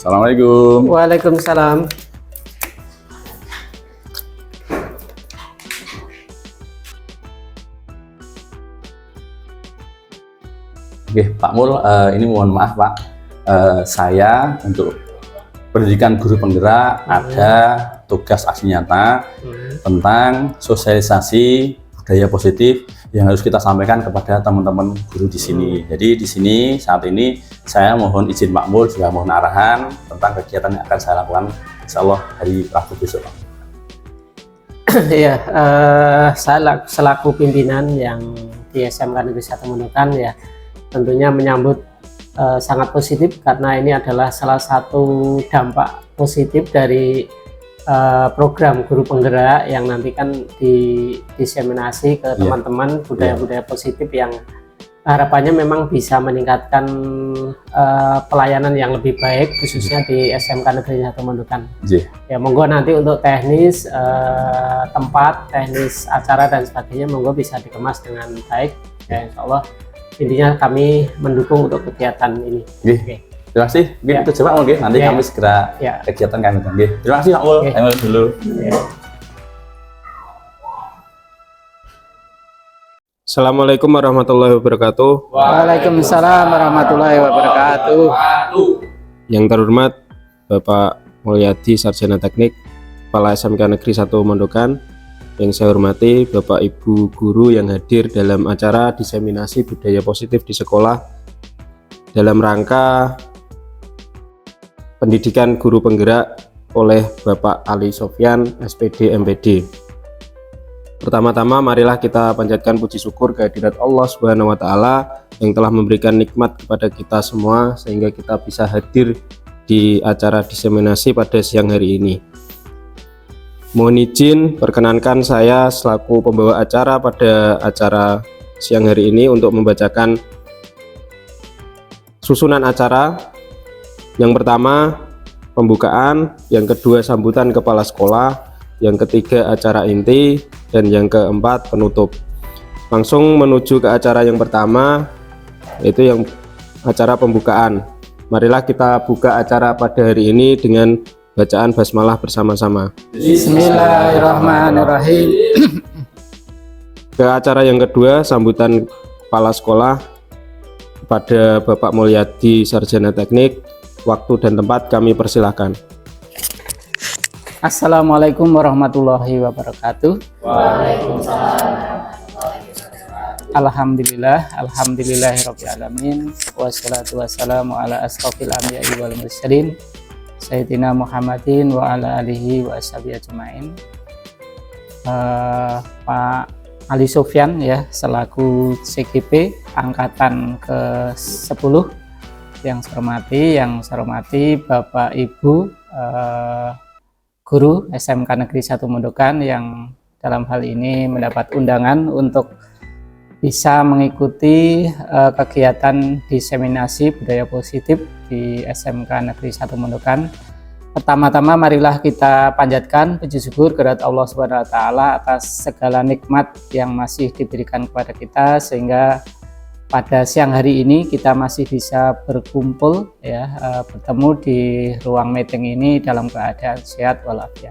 Assalamualaikum. Waalaikumsalam. Oke, Pak Mul, ini mohon maaf Pak, saya untuk pendidikan guru penggerak ada tugas aksi nyata tentang sosialisasi budaya positif yang harus kita sampaikan kepada teman-teman guru di sini. Jadi di sini saat ini saya mohon izin Pak Mul juga mohon arahan tentang kegiatan yang akan saya lakukan insya Allah hari Rabu besok. Ya, saya selaku pimpinan yang di SMK Negeri 1 Mondokan ya tentunya menyambut sangat positif karena ini adalah salah satu dampak positif dari program guru penggerak yang nanti kan didiseminasi ke teman-teman budaya-budaya positif yang harapannya memang bisa meningkatkan pelayanan yang lebih baik khususnya di SMK Negeri 1 Mondokan. Ya monggo nanti untuk teknis tempat, teknis acara dan sebagainya monggo bisa dikemas dengan baik ya insya Allah. Intinya kami mendukung untuk kegiatan ini. Oke. Terima kasih. Itu coba Mul, nanti kami segera kegiatan kami. Terima kasih Pak Mul. Kami dulu. Assalamualaikum warahmatullahi wabarakatuh. Waalaikumsalam warahmatullahi wabarakatuh. Yang terhormat Bapak Mulyadi Sarjana Teknik, Kepala SMK Negeri 1 Mondokan. Yang saya hormati Bapak Ibu guru yang hadir dalam acara diseminasi budaya positif di sekolah dalam rangka pendidikan guru penggerak oleh Bapak Ali Sofyan SPD MPD. Pertama-tama marilah kita panjatkan puji syukur kehadirat Allah Subhanahu wa taala yang telah memberikan nikmat kepada kita semua sehingga kita bisa hadir di acara diseminasi pada siang hari ini. Mohon izin perkenankan saya selaku pembawa acara pada acara siang hari ini untuk membacakan susunan acara. Yang pertama pembukaan, yang kedua sambutan kepala sekolah, yang ketiga acara inti, dan yang keempat penutup. Langsung menuju ke acara yang pertama, yaitu yang acara pembukaan. Marilah kita buka acara pada hari ini dengan bacaan basmalah bersama-sama. Bismillahirrahmanirrahim. Ke acara yang kedua, sambutan kepala sekolah kepada Bapak Mulyadi Sarjana Teknik. Waktu dan tempat kami persilahkan. Assalamualaikum warahmatullahi wabarakatuh. Waalaikumsalam. Alhamdulillahirabbil alamin wassalatu wassalamu ala asrofil anbiya'i wal mursalin Sayyidina Muhammadin wa ala alihi wa ashabihi ajmain. Pak Ali Sofyan ya selaku CGP angkatan ke-10 yang saya hormati Bapak Ibu guru SMK Negeri 1 Mondokan yang dalam hal ini mendapat undangan untuk bisa mengikuti kegiatan diseminasi budaya positif di SMK Negeri 1 Mondokan. Pertama-tama marilah kita panjatkan puji syukur kehadirat Allah Subhanahu wa taala atas segala nikmat yang masih diberikan kepada kita sehingga pada siang hari ini kita masih bisa berkumpul ya bertemu di ruang meeting ini dalam keadaan sehat walafiat.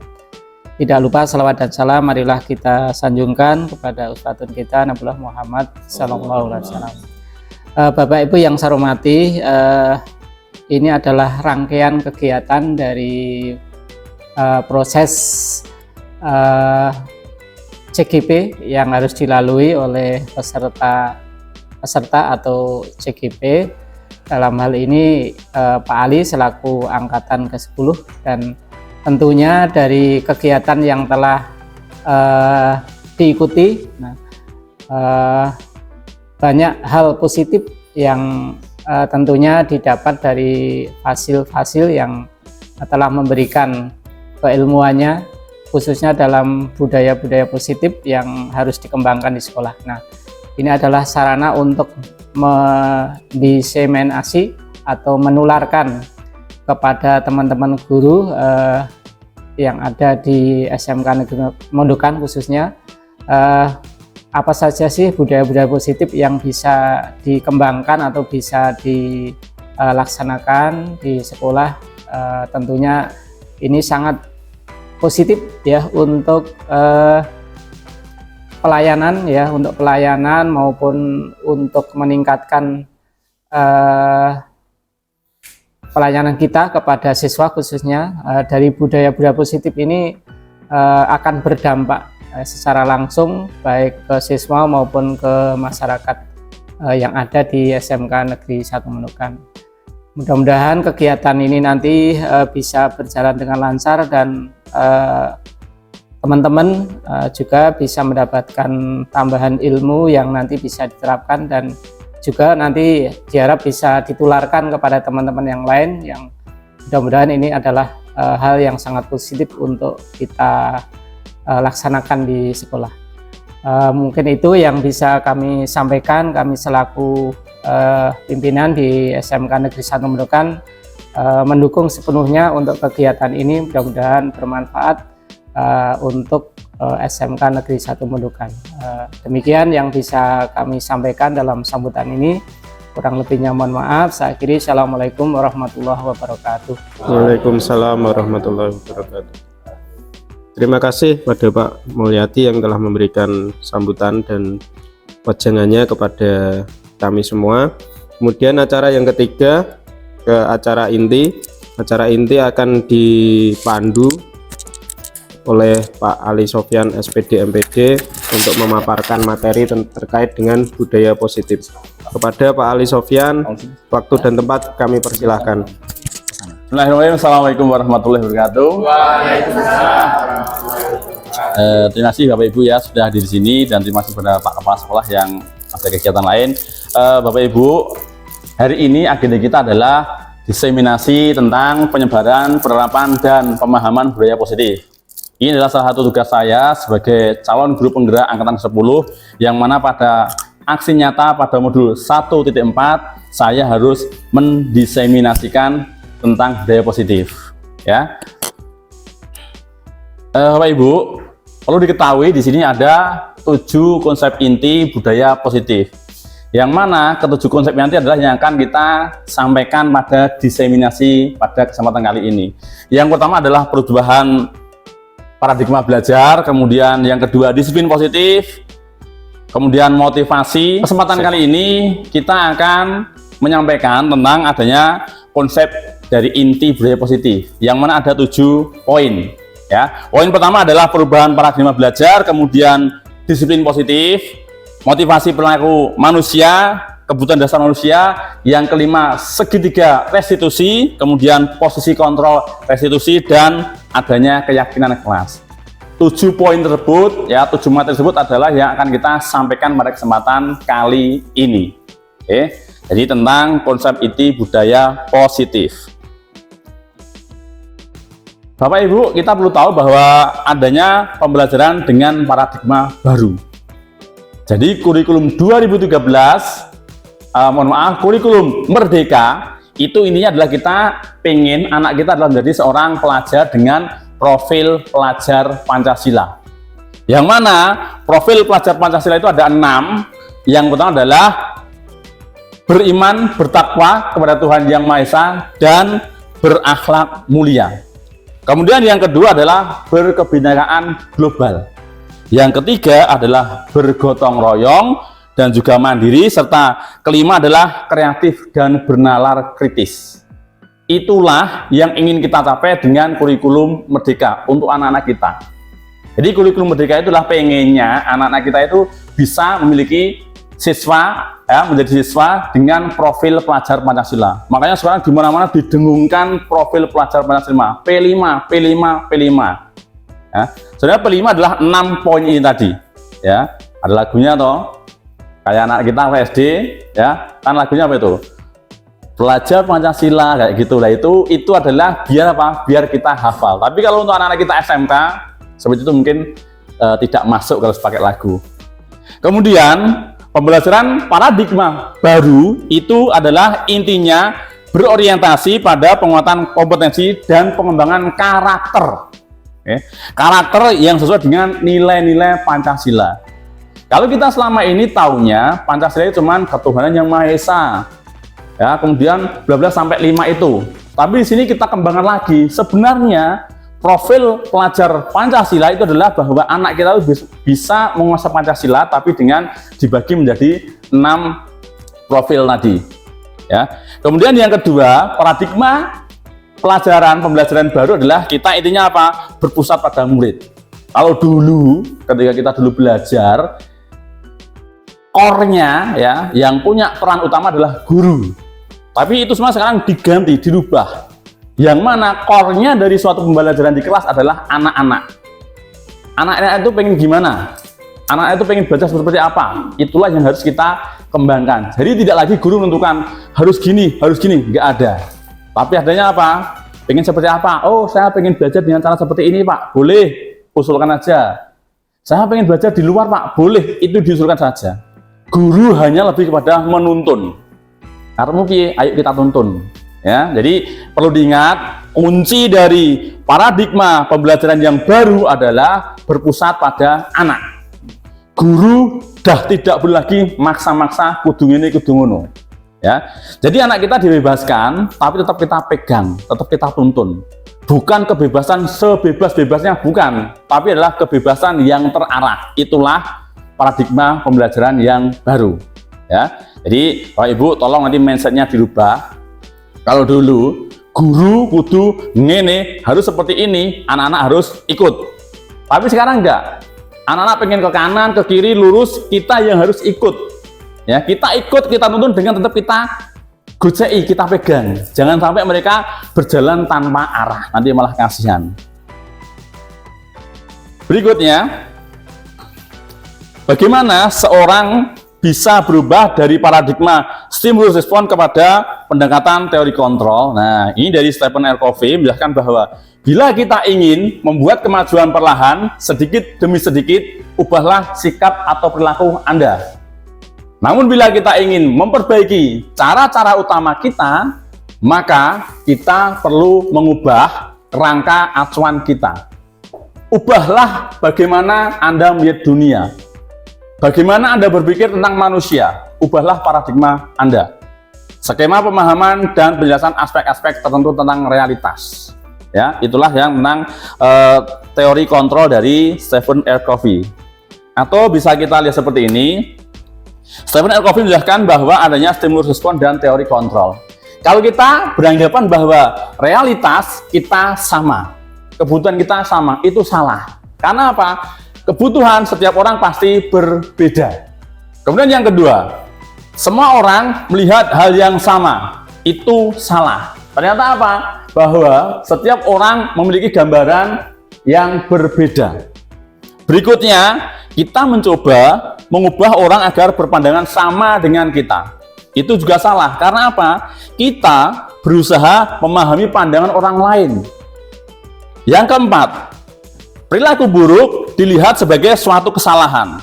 Tidak lupa salawat dan salam marilah kita sanjungkan kepada Ustadzun kita Nabiullah Muhammad sallallahu alaihi wasallam. Bapak Ibu yang saya hormati, ini adalah rangkaian kegiatan dari proses CGP yang harus dilalui oleh peserta atau CGP. Dalam hal ini Pak Ali selaku angkatan ke-10 dan tentunya dari kegiatan yang telah diikuti banyak hal positif yang tentunya didapat dari hasil-hasil yang telah memberikan keilmuannya khususnya dalam budaya-budaya positif yang harus dikembangkan di sekolah. Nah, ini adalah sarana untuk mendiseminasi atau menularkan kepada teman-teman guru yang ada di SMK Negeri Mondokan khususnya apa saja sih budaya-budaya positif yang bisa dikembangkan atau bisa dilaksanakan di sekolah tentunya ini sangat positif ya untuk pelayanan ya, untuk pelayanan maupun untuk meningkatkan pelayanan kita kepada siswa khususnya. Dari budaya-budaya positif ini akan berdampak secara langsung baik ke siswa maupun ke masyarakat yang ada di SMK Negeri 1 Menukan. Mudah-mudahan kegiatan ini nanti bisa berjalan dengan lancar dan teman-teman juga bisa mendapatkan tambahan ilmu yang nanti bisa diterapkan dan juga nanti diharap bisa ditularkan kepada teman-teman yang lain, yang mudah-mudahan ini adalah hal yang sangat positif untuk kita laksanakan di sekolah. Mungkin itu yang bisa kami sampaikan. Kami selaku pimpinan di SMK Negeri 1 Menukan mendukung sepenuhnya untuk kegiatan ini, mudah-mudahan bermanfaat untuk SMK Negeri 1 Menukan. Demikian yang bisa kami sampaikan dalam sambutan ini. Kurang lebihnya mohon maaf. Saya akhiri. Assalamualaikum warahmatullahi wabarakatuh. Waalaikumsalam warahmatullahi wabarakatuh. Terima kasih pada Pak Mulyadi yang telah memberikan sambutan dan wejangannya kepada kami semua. Kemudian acara yang ketiga, ke acara inti. Acara inti akan dipandu oleh Pak Ali Sofyan SPD MPD untuk memaparkan materi terkait dengan budaya positif. Kepada Pak Ali Sofyan, waktu dan tempat kami persilahkan. Bismillahirrahmanirrahim. Assalamualaikum warahmatullahi wabarakatuh. Terima kasih Bapak Ibu ya sudah hadir di sini, dan terima kasih kepada Pak Kepala Sekolah yang ada kegiatan lain. Bapak Ibu, hari ini agenda kita adalah diseminasi tentang penyebaran, penerapan, dan pemahaman budaya positif. Ini adalah salah satu tugas saya sebagai calon guru penggerak angkatan 10, yang mana pada aksi nyata pada modul 1.4 saya harus mendiseminasikan tentang budaya positif. Ya, Bapak Ibu, perlu diketahui di sini ada 7 konsep inti budaya positif, yang mana ke-7 konsep inti adalah yang akan kita sampaikan pada diseminasi pada kesempatan kali ini. Yang pertama adalah perubahan paradigma belajar, kemudian yang kedua disiplin positif, kemudian motivasi. Kesempatan kali ini kita akan menyampaikan tentang adanya konsep dari inti budaya positif, yang mana ada 7 poin. Ya, poin pertama adalah perubahan paradigma belajar, kemudian disiplin positif, motivasi perilaku manusia, kebutuhan dasar manusia, yang kelima segitiga restitusi, kemudian posisi kontrol restitusi, dan adanya keyakinan kelas. 7 poin tersebut ya, 7 materi tersebut adalah yang akan kita sampaikan pada kesempatan kali ini. Oke, jadi tentang konsep inti budaya positif. Bapak Ibu, kita perlu tahu bahwa adanya pembelajaran dengan paradigma baru. Jadi kurikulum 2013, kurikulum Merdeka itu intinya adalah kita pengen anak kita adalah menjadi seorang pelajar dengan profil pelajar Pancasila. Yang mana profil pelajar Pancasila itu ada 6. Yang pertama adalah beriman, bertakwa kepada Tuhan Yang Maha Esa, dan berakhlak mulia. Kemudian yang kedua adalah berkebinekaan global. Yang ketiga adalah bergotong royong dan juga mandiri, serta kelima adalah kreatif dan bernalar kritis. Itulah yang ingin kita capai dengan kurikulum Merdeka untuk anak-anak kita. Jadi kurikulum Merdeka itulah pengennya anak-anak kita itu bisa memiliki siswa ya, menjadi siswa dengan profil pelajar Pancasila. Makanya sekarang di mana-mana didengungkan profil pelajar Pancasila P5, P5, P5. Ya, sebenarnya P5 adalah 6 poin ini tadi. Ya, ada lagunya toh. Kayak anak kita SD, ya, kan lagunya apa itu? Pelajar Pancasila kayak gitu lah, itu adalah biar apa? Biar kita hafal. Tapi kalau untuk anak-anak kita SMK seperti itu mungkin tidak masuk kalau pakai lagu. Kemudian pembelajaran paradigma baru itu adalah intinya berorientasi pada penguatan kompetensi dan pengembangan karakter. Karakter yang sesuai dengan nilai-nilai Pancasila. Kalau kita selama ini taunya Pancasila itu cuman ketuhanan yang Maha Esa. Ya, kemudian bla bla sampai 5 itu. Tapi di sini kita kembangkan lagi. Sebenarnya profil pelajar Pancasila itu adalah bahwa anak kita bisa menguasai Pancasila, tapi dengan dibagi menjadi 6 profil tadi. Ya. Kemudian yang kedua, paradigma pembelajaran baru adalah kita intinya apa? Berpusat pada murid. Kalau dulu, ketika kita dulu belajar, core-nya ya, yang punya peran utama adalah guru. Tapi itu semua sekarang diganti, dirubah. Yang mana core-nya dari suatu pembelajaran di kelas adalah anak-anak. Anak-anak itu pengen gimana? Anak itu pengen belajar seperti apa? Itulah yang harus kita kembangkan. Jadi tidak lagi guru menentukan harus gini, nggak ada. Tapi adanya apa? Pengen seperti apa? Oh, saya pengen belajar dengan cara seperti ini, Pak. Boleh, usulkan aja. Saya pengen belajar di luar, Pak. Boleh, itu diusulkan saja. Guru hanya lebih kepada menuntun. Karena ayo kita tuntun. Ya, jadi perlu diingat, kunci dari paradigma pembelajaran yang baru adalah berpusat pada anak. Guru dah tidak boleh lagi maksa-maksa kudu ini kudu ngono. Ya. Jadi anak kita dibebaskan, tapi tetap kita pegang, tetap kita tuntun. Bukan kebebasan sebebas-bebasnya, bukan, tapi adalah kebebasan yang terarah. Itulah paradigma pembelajaran yang baru. Ya. Jadi Bapak Ibu tolong nanti mindsetnya dirubah. Kalau dulu guru kudu ngene harus seperti ini, anak-anak harus ikut. Tapi sekarang enggak. Anak-anak pengen ke kanan, ke kiri, lurus, kita yang harus ikut. Ya, kita ikut, kita tuntun dengan tetap kita gocei, kita pegang. Jangan sampai mereka berjalan tanpa arah, nanti malah kasihan. Berikutnya, bagaimana seorang bisa berubah dari paradigma stimulus respon kepada pendekatan teori kontrol. Nah, ini dari Stephen R. Covey menjelaskan bahwa bila kita ingin membuat kemajuan perlahan, sedikit demi sedikit, ubahlah sikap atau perilaku Anda. Namun bila kita ingin memperbaiki cara-cara utama kita, maka kita perlu mengubah kerangka acuan kita. Ubahlah bagaimana Anda melihat dunia. Bagaimana Anda berpikir tentang manusia? Ubahlah paradigma Anda. Skema pemahaman dan penjelasan aspek-aspek tertentu tentang realitas. Ya, itulah yang tentang teori kontrol dari Stephen R. Covey. Atau bisa kita lihat seperti ini. Stephen R. Covey menjelaskan bahwa adanya stimulus respon dan teori kontrol. Kalau kita beranggapan bahwa realitas kita sama, kebutuhan kita sama, itu salah. Karena apa? Kebutuhan setiap orang pasti berbeda. Kemudian yang kedua, semua orang melihat hal yang sama, itu salah. Ternyata apa? Bahwa setiap orang memiliki gambaran yang berbeda. Berikutnya, kita mencoba mengubah orang agar berpandangan sama dengan kita. Itu juga salah. Karena apa? Kita berusaha memahami pandangan orang lain. Yang keempat, perilaku buruk dilihat sebagai suatu kesalahan.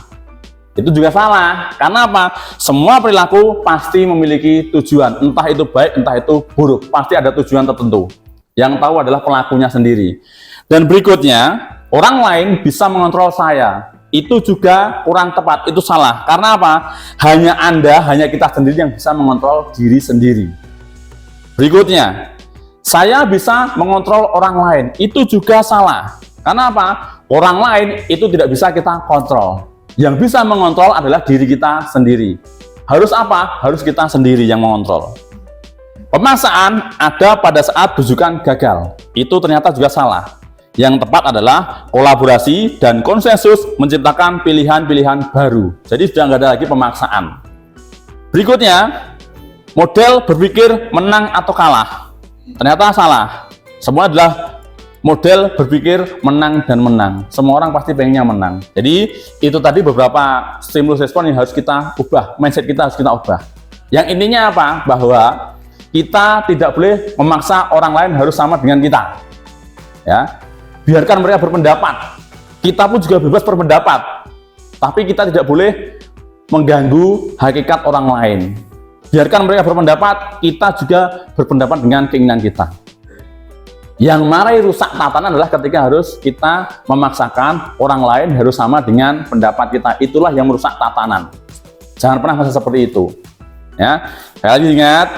Itu juga salah. Karena apa? Semua perilaku pasti memiliki tujuan. Entah itu baik, entah itu buruk. Pasti ada tujuan tertentu. Yang tahu adalah pelakunya sendiri. Dan berikutnya, orang lain bisa mengontrol saya. Itu juga kurang tepat. Itu salah. Karena apa? Hanya Anda, hanya kita sendiri yang bisa mengontrol diri sendiri. Berikutnya, saya bisa mengontrol orang lain. Itu juga salah. Karena apa? Orang lain itu tidak bisa kita kontrol. Yang bisa mengontrol adalah diri kita sendiri. Harus apa? Harus kita sendiri yang mengontrol. Pemaksaan ada pada saat bujukan gagal. Itu ternyata juga salah. Yang tepat adalah kolaborasi dan konsensus menciptakan pilihan-pilihan baru. Jadi sudah nggak ada lagi pemaksaan. Berikutnya, model berpikir menang atau kalah. Ternyata salah. Semua adalah model berpikir menang dan menang. Semua orang pasti pengennya menang. Jadi itu tadi beberapa stimulus respon yang harus kita ubah. Mindset kita harus kita ubah. Yang intinya apa? Bahwa kita tidak boleh memaksa orang lain harus sama dengan kita. Ya, biarkan mereka berpendapat. Kita pun juga bebas berpendapat. Tapi kita tidak boleh mengganggu hakikat orang lain. Biarkan mereka berpendapat, kita juga berpendapat dengan keinginan kita. Yang marai rusak tatanan adalah ketika harus kita memaksakan orang lain harus sama dengan pendapat kita. Itulah yang merusak tatanan. Jangan pernah merasa seperti itu. Ya, sekali lagi ingat,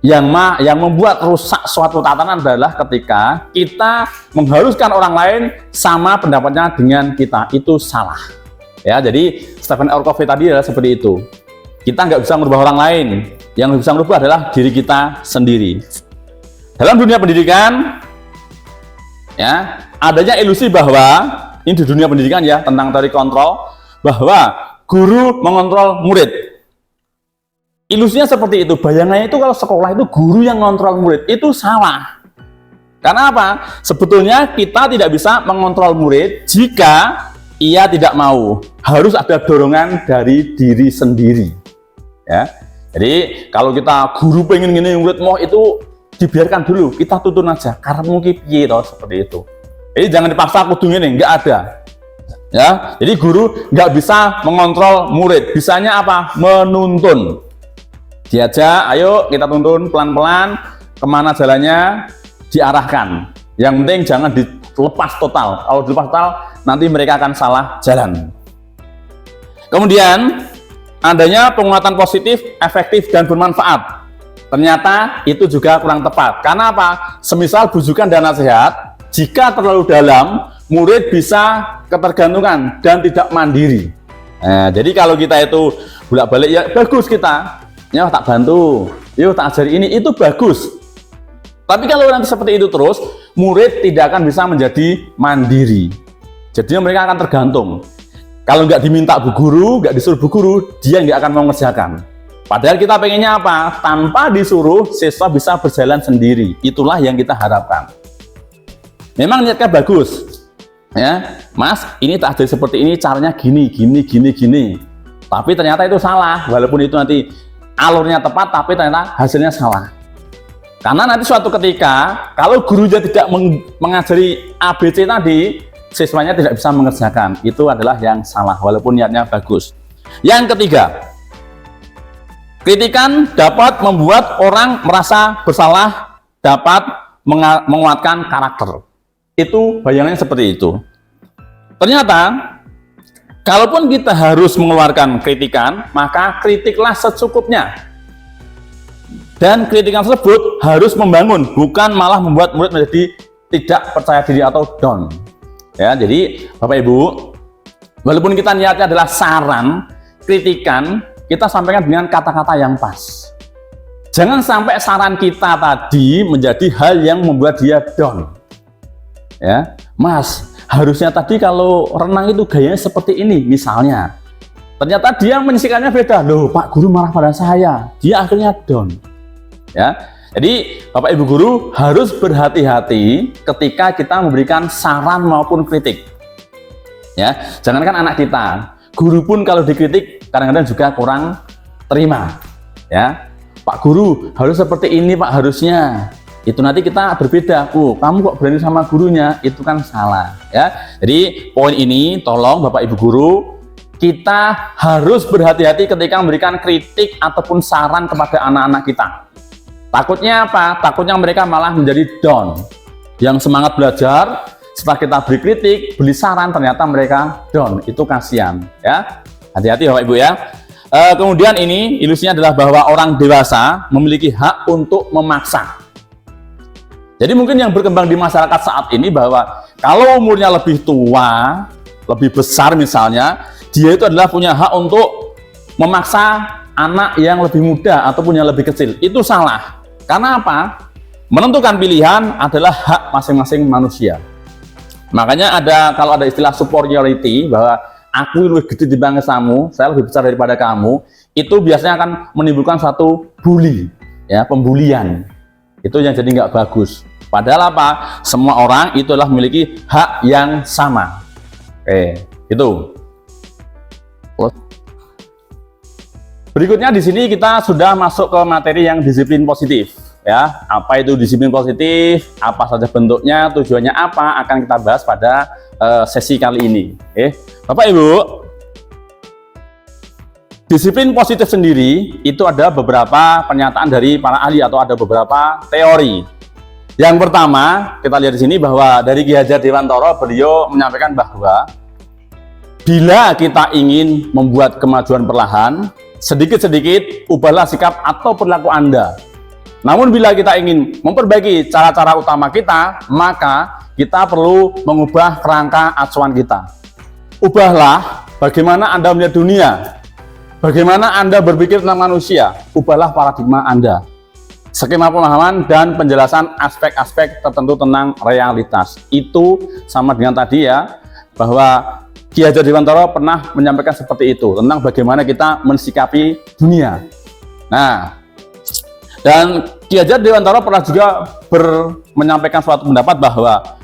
yang membuat rusak suatu tatanan adalah ketika kita mengharuskan orang lain sama pendapatnya dengan kita. Itu salah. Ya, jadi Stephen R. Covey tadi adalah seperti itu. Kita nggak bisa merubah orang lain. Yang bisa merubah adalah diri kita sendiri. Dalam dunia pendidikan, ya, adanya ilusi bahwa ini di dunia pendidikan ya, tentang teori kontrol, bahwa guru mengontrol murid. Ilusinya seperti itu. Bayangannya itu kalau sekolah itu guru yang mengontrol murid. Itu salah. Karena apa? Sebetulnya kita tidak bisa mengontrol murid jika ia tidak mau. Harus ada dorongan dari diri sendiri. Ya. Jadi kalau kita guru pengen gini, murid mau, itu dibiarkan dulu. Kita tuntun aja. Karena mungkin piye toh, seperti itu. Jadi jangan dipaksa kudu ngene, nggak ada. Ya. Jadi guru nggak bisa mengontrol murid. Bisanya apa? Menuntun. Diajak, ayo kita tuntun pelan-pelan, kemana jalannya diarahkan. Yang penting jangan dilepas total. Kalau dilepas total, nanti mereka akan salah jalan. Kemudian, adanya penguatan positif, efektif, dan bermanfaat. Ternyata itu juga kurang tepat. Karena apa? Semisal bujukan dan nasihat, jika terlalu dalam, murid bisa ketergantungan dan tidak mandiri. Nah, jadi kalau kita itu bolak-balik, ya bagus kita. Ya tak bantu, yuk tak ajari ini, itu bagus. Tapi kalau nanti seperti itu terus, murid tidak akan bisa menjadi mandiri. Jadi mereka akan tergantung. Kalau nggak diminta bu guru, nggak disuruh bu guru, dia nggak akan mengerjakan. Padahal kita pengennya apa? Tanpa disuruh, siswa bisa berjalan sendiri. Itulah yang kita harapkan. Memang niatnya bagus, ya, Mas. Ini tak ajari seperti ini, caranya gini. Tapi ternyata itu salah, walaupun itu nanti alurnya tepat, tapi ternyata hasilnya salah. Karena nanti suatu ketika, kalau gurunya tidak mengajari ABC tadi, siswanya tidak bisa mengerjakan. Itu adalah yang salah, walaupun niatnya bagus. Yang ketiga, kritikan dapat membuat orang merasa bersalah, dapat menguatkan karakter. Itu bayangannya seperti itu. Ternyata, kalaupun kita harus mengeluarkan kritikan, maka kritiklah secukupnya. Dan kritikan tersebut harus membangun, bukan malah membuat murid menjadi tidak percaya diri atau down. Ya, jadi Bapak Ibu, walaupun kita niatnya adalah saran, kritikan, kita sampaikan dengan kata-kata yang pas. Jangan sampai saran kita tadi menjadi hal yang membuat dia down. Ya, Mas, harusnya tadi kalau renang itu gayanya seperti ini, misalnya. Ternyata dia menyisikannya beda. Loh, Pak Guru marah pada saya. Dia akhirnya down. Ya, jadi Bapak Ibu Guru harus berhati-hati ketika kita memberikan saran maupun kritik. Ya, jangankan anak kita, guru pun kalau dikritik kadang-kadang juga kurang terima. Ya, Pak Guru harus seperti ini Pak, harusnya. Itu nanti kita berbeda, kamu kok berani sama gurunya, itu kan salah. Ya, jadi poin ini tolong Bapak Ibu Guru, kita harus berhati-hati ketika memberikan kritik ataupun saran kepada anak-anak kita. Takutnya apa? Takutnya mereka malah menjadi down. Yang semangat belajar, setelah kita beri kritik, beri saran, ternyata mereka down. Itu kasihan. Ya, hati-hati Bapak Ibu ya. Kemudian ini ilusinya adalah bahwa orang dewasa memiliki hak untuk memaksa. Jadi mungkin yang berkembang di masyarakat saat ini bahwa kalau umurnya lebih tua, lebih besar misalnya, dia itu adalah punya hak untuk memaksa anak yang lebih muda ataupun yang lebih kecil. Itu salah. Karena apa? Menentukan pilihan adalah hak masing-masing manusia. Makanya kalau ada istilah superiority, bahwa aku lebih gede dibanding kamu, saya lebih besar daripada kamu, itu biasanya akan menimbulkan satu bully, ya, pembulian. Itu yang jadi nggak bagus. Padahal apa? Semua orang itu adalah memiliki hak yang sama. Oke, itu. Berikutnya di sini kita sudah masuk ke materi yang disiplin positif. Ya, apa itu disiplin positif? Apa saja bentuknya? Tujuannya apa? Akan kita bahas pada sesi kali ini. Bapak Ibu, disiplin positif sendiri itu ada beberapa pernyataan dari para ahli atau ada beberapa teori. Yang pertama, kita lihat di sini bahwa dari Ki Hajar Dewantara, beliau menyampaikan bahwa bila kita ingin membuat kemajuan perlahan, sedikit-sedikit ubahlah sikap atau perilaku Anda. Namun bila kita ingin memperbaiki cara-cara utama kita, maka kita perlu mengubah kerangka acuan kita. Ubahlah bagaimana Anda melihat dunia, bagaimana Anda berpikir tentang manusia, ubahlah paradigma Anda. Skema pemahaman dan penjelasan aspek-aspek tertentu tentang realitas. Itu sama dengan tadi ya, bahwa Ki Hajar Dewantara pernah menyampaikan seperti itu, tentang bagaimana kita mensikapi dunia. Nah, dan Ki Hajar Dewantara pernah juga menyampaikan suatu pendapat bahwa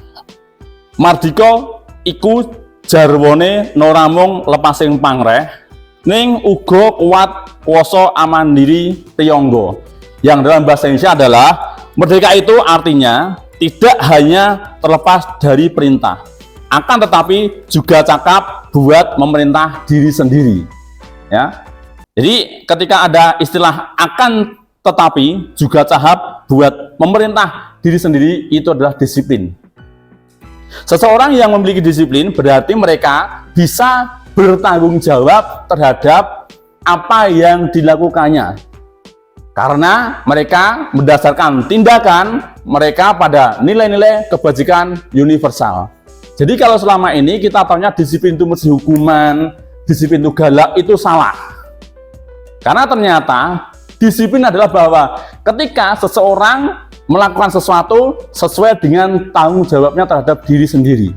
mardika iku jarwone noramung lepasing pangreh, ning uga kuat kuwasa amandiri priyangga. Yang dalam bahasa Indonesia adalah merdeka itu artinya tidak hanya terlepas dari perintah, akan tetapi juga cakap buat memerintah diri sendiri. Ya, jadi ketika ada istilah akan tetapi juga cakap buat memerintah diri sendiri, itu adalah disiplin. Seseorang yang memiliki disiplin berarti mereka bisa bertanggung jawab terhadap apa yang dilakukannya, karena mereka berdasarkan tindakan mereka pada nilai-nilai kebajikan universal. Jadi kalau selama ini kita taunya disiplin itu mesti hukuman, disiplin itu galak, itu salah. Karena ternyata disiplin adalah bahwa ketika seseorang melakukan sesuatu sesuai dengan tanggung jawabnya terhadap diri sendiri.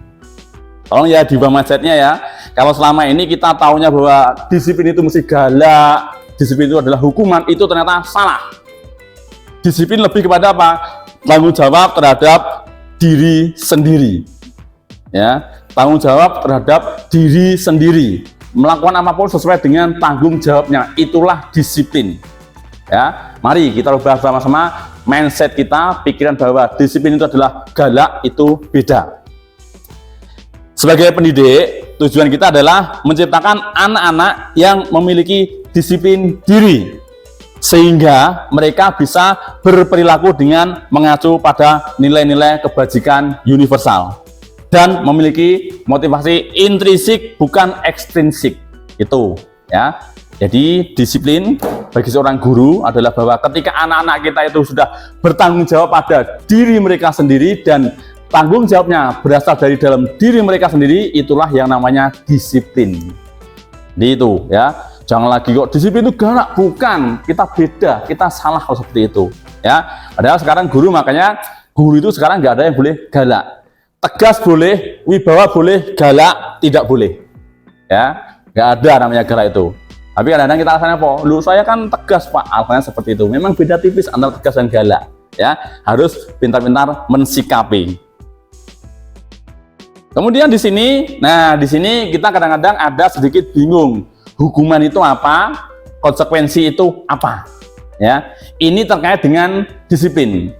Tolong ya diubah mindsetnya ya. Kalau selama ini kita taunya bahwa disiplin itu mesti galak, disiplin itu adalah hukuman, itu ternyata salah. Disiplin lebih kepada apa? Tanggung jawab terhadap diri sendiri. Ya, tanggung jawab terhadap diri sendiri. Melakukan apapun sesuai dengan tanggung jawabnya, itulah disiplin. Ya, mari kita ubah sama-sama mindset kita, pikiran bahwa disiplin itu adalah galak, itu beda. Sebagai pendidik, tujuan kita adalah menciptakan anak-anak yang memiliki disiplin diri, sehingga mereka bisa berperilaku dengan mengacu pada nilai-nilai kebajikan universal dan memiliki motivasi intrinsik bukan ekstrinsik. Itu ya. Jadi disiplin bagi seorang guru adalah bahwa ketika anak-anak kita itu sudah bertanggung jawab pada diri mereka sendiri dan tanggung jawabnya berasal dari dalam diri mereka sendiri, itulah yang namanya disiplin. Di itu ya. Jangan lagi kok disiplin itu galak, bukan, kita beda, kita salah kalau seperti itu ya. Padahal sekarang guru, makanya guru itu sekarang nggak ada yang boleh galak. Tegas boleh, wibawa boleh, galak tidak boleh ya, nggak ada namanya galak itu. Tapi kadang-kadang kita alasannya apa? Lu saya kan tegas Pak, alasannya seperti itu. Memang beda tipis antara tegas dan galak ya, harus pintar-pintar mensikapi. Kemudian di sini, nah di sini kita kadang-kadang ada sedikit bingung. Hukuman itu apa? Konsekuensi itu apa? Ya, ini terkait dengan disiplin.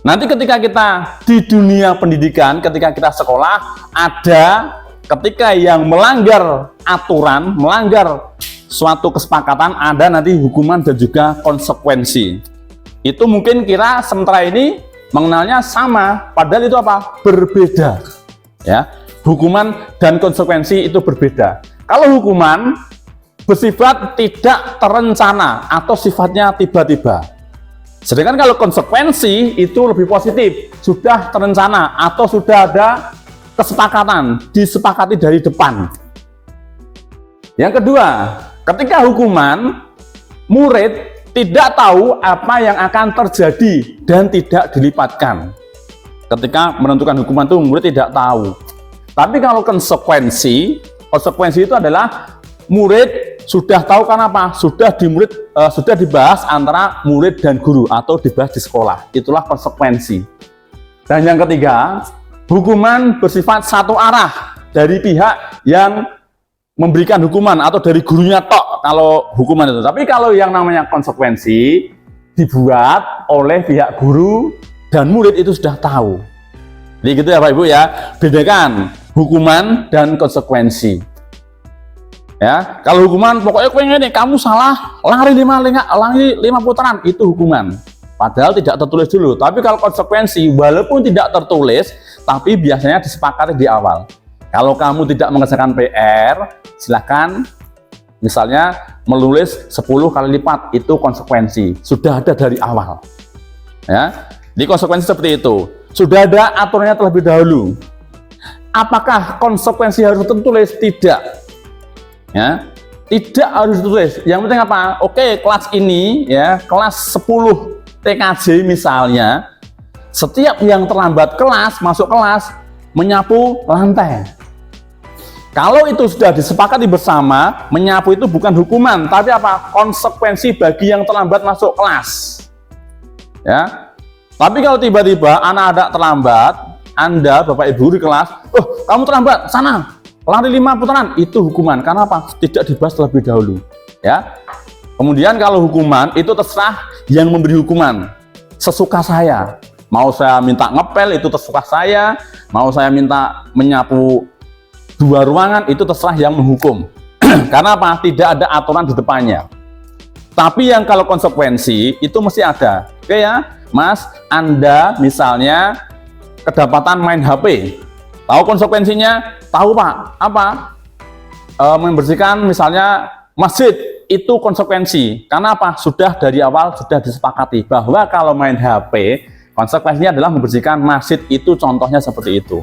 Nanti ketika kita di dunia pendidikan, ketika kita sekolah, ada ketika yang melanggar aturan, melanggar suatu kesepakatan, ada nanti hukuman dan juga konsekuensi. Itu mungkin kira sementara ini mengenalnya sama, padahal itu apa? Berbeda. Ya, hukuman dan konsekuensi itu berbeda. Kalau hukuman bersifat tidak terencana atau sifatnya tiba-tiba. Sedangkan kalau konsekuensi itu lebih positif, sudah terencana atau sudah ada kesepakatan, disepakati dari depan. Yang kedua, ketika hukuman, murid tidak tahu apa yang akan terjadi dan tidak dilipatkan. Ketika menentukan hukuman itu murid tidak tahu. Tapi kalau konsekuensi itu adalah murid sudah tahu, karena apa? Sudah dibahas antara murid dan guru atau dibahas di sekolah. Itulah konsekuensi. Dan yang ketiga, hukuman bersifat satu arah dari pihak yang memberikan hukuman atau dari gurunya tok kalau hukuman itu. Tapi kalau yang namanya konsekuensi dibuat oleh pihak guru dan murid, itu sudah tahu. Jadi gitu ya Pak Ibu ya, bedakan hukuman dan konsekuensi. Ya, kalau hukuman pokoknya ini kamu salah, lari 5 putaran, itu hukuman. Padahal tidak tertulis dulu. Tapi kalau konsekuensi walaupun tidak tertulis, tapi biasanya disepakati di awal. Kalau kamu tidak mengerjakan PR, silakan Misalnya menulis 10 kali lipat itu konsekuensi, sudah ada dari awal. Ya, di konsekuensi seperti itu sudah ada aturannya terlebih dahulu. Apakah konsekuensi harus tertulis? Tidak. Ya, tidak harus tertulis. Yang penting apa? Oke, kelas ini ya, kelas 10 TKJ misalnya, setiap yang terlambat kelas masuk kelas menyapu lantai. Kalau itu sudah disepakati bersama, menyapu itu bukan hukuman, tapi apa? Konsekuensi bagi yang terlambat masuk kelas. Ya. Tapi kalau tiba-tiba anak-anak terlambat, Anda, Bapak Ibu di kelas, "Oh, kamu terlambat, sana, lari 5 putaran." Itu hukuman. Karena apa? Tidak dibahas terlebih dahulu. Ya. Kemudian kalau hukuman, itu terserah yang memberi hukuman. Sesuka saya. Mau saya minta ngepel, itu tersuka saya. Mau saya minta menyapu 2 ruangan, itu terserah yang menghukum. Karena apa? Tidak ada aturan di depannya. Tapi yang kalau konsekuensi itu mesti ada. Oke ya, Mas, Anda misalnya kedapatan main HP. Tahu konsekuensinya? Tahu Pak? Apa? Membersihkan misalnya masjid, itu konsekuensi. Karena apa? Sudah dari awal sudah disepakati bahwa kalau main HP, konsekuensinya adalah membersihkan masjid, itu contohnya seperti itu.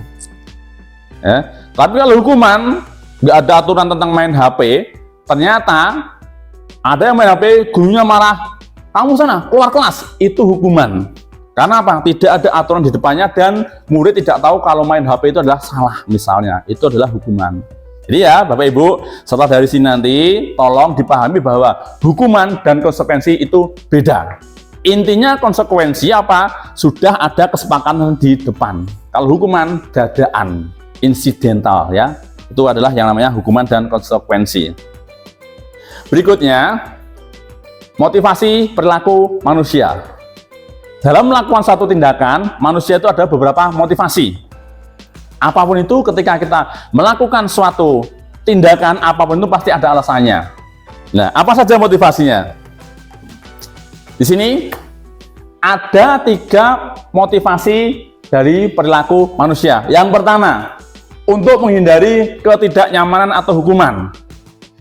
Ya. Tapi kalau hukuman, nggak ada aturan tentang main HP, ternyata ada yang main HP, gurunya marah, "Kamu sana, keluar kelas." Itu hukuman. Karena apa? Tidak ada aturan di depannya dan murid tidak tahu kalau main HP itu adalah salah misalnya. Itu adalah hukuman. Jadi ya Bapak Ibu, setelah dari sini nanti tolong dipahami bahwa hukuman dan konsekuensi itu beda. Intinya konsekuensi apa? Sudah ada kesepakatan di depan. Kalau hukuman dadaan, insidental ya. Itu adalah yang namanya hukuman dan konsekuensi. Berikutnya, motivasi perilaku manusia. Dalam melakukan satu tindakan, manusia itu ada beberapa motivasi. Apapun itu, ketika kita melakukan suatu tindakan, apapun itu pasti ada alasannya. Nah, apa saja motivasinya? Di sini ada 3 motivasi dari perilaku manusia. Yang pertama, untuk menghindari ketidaknyamanan atau hukuman.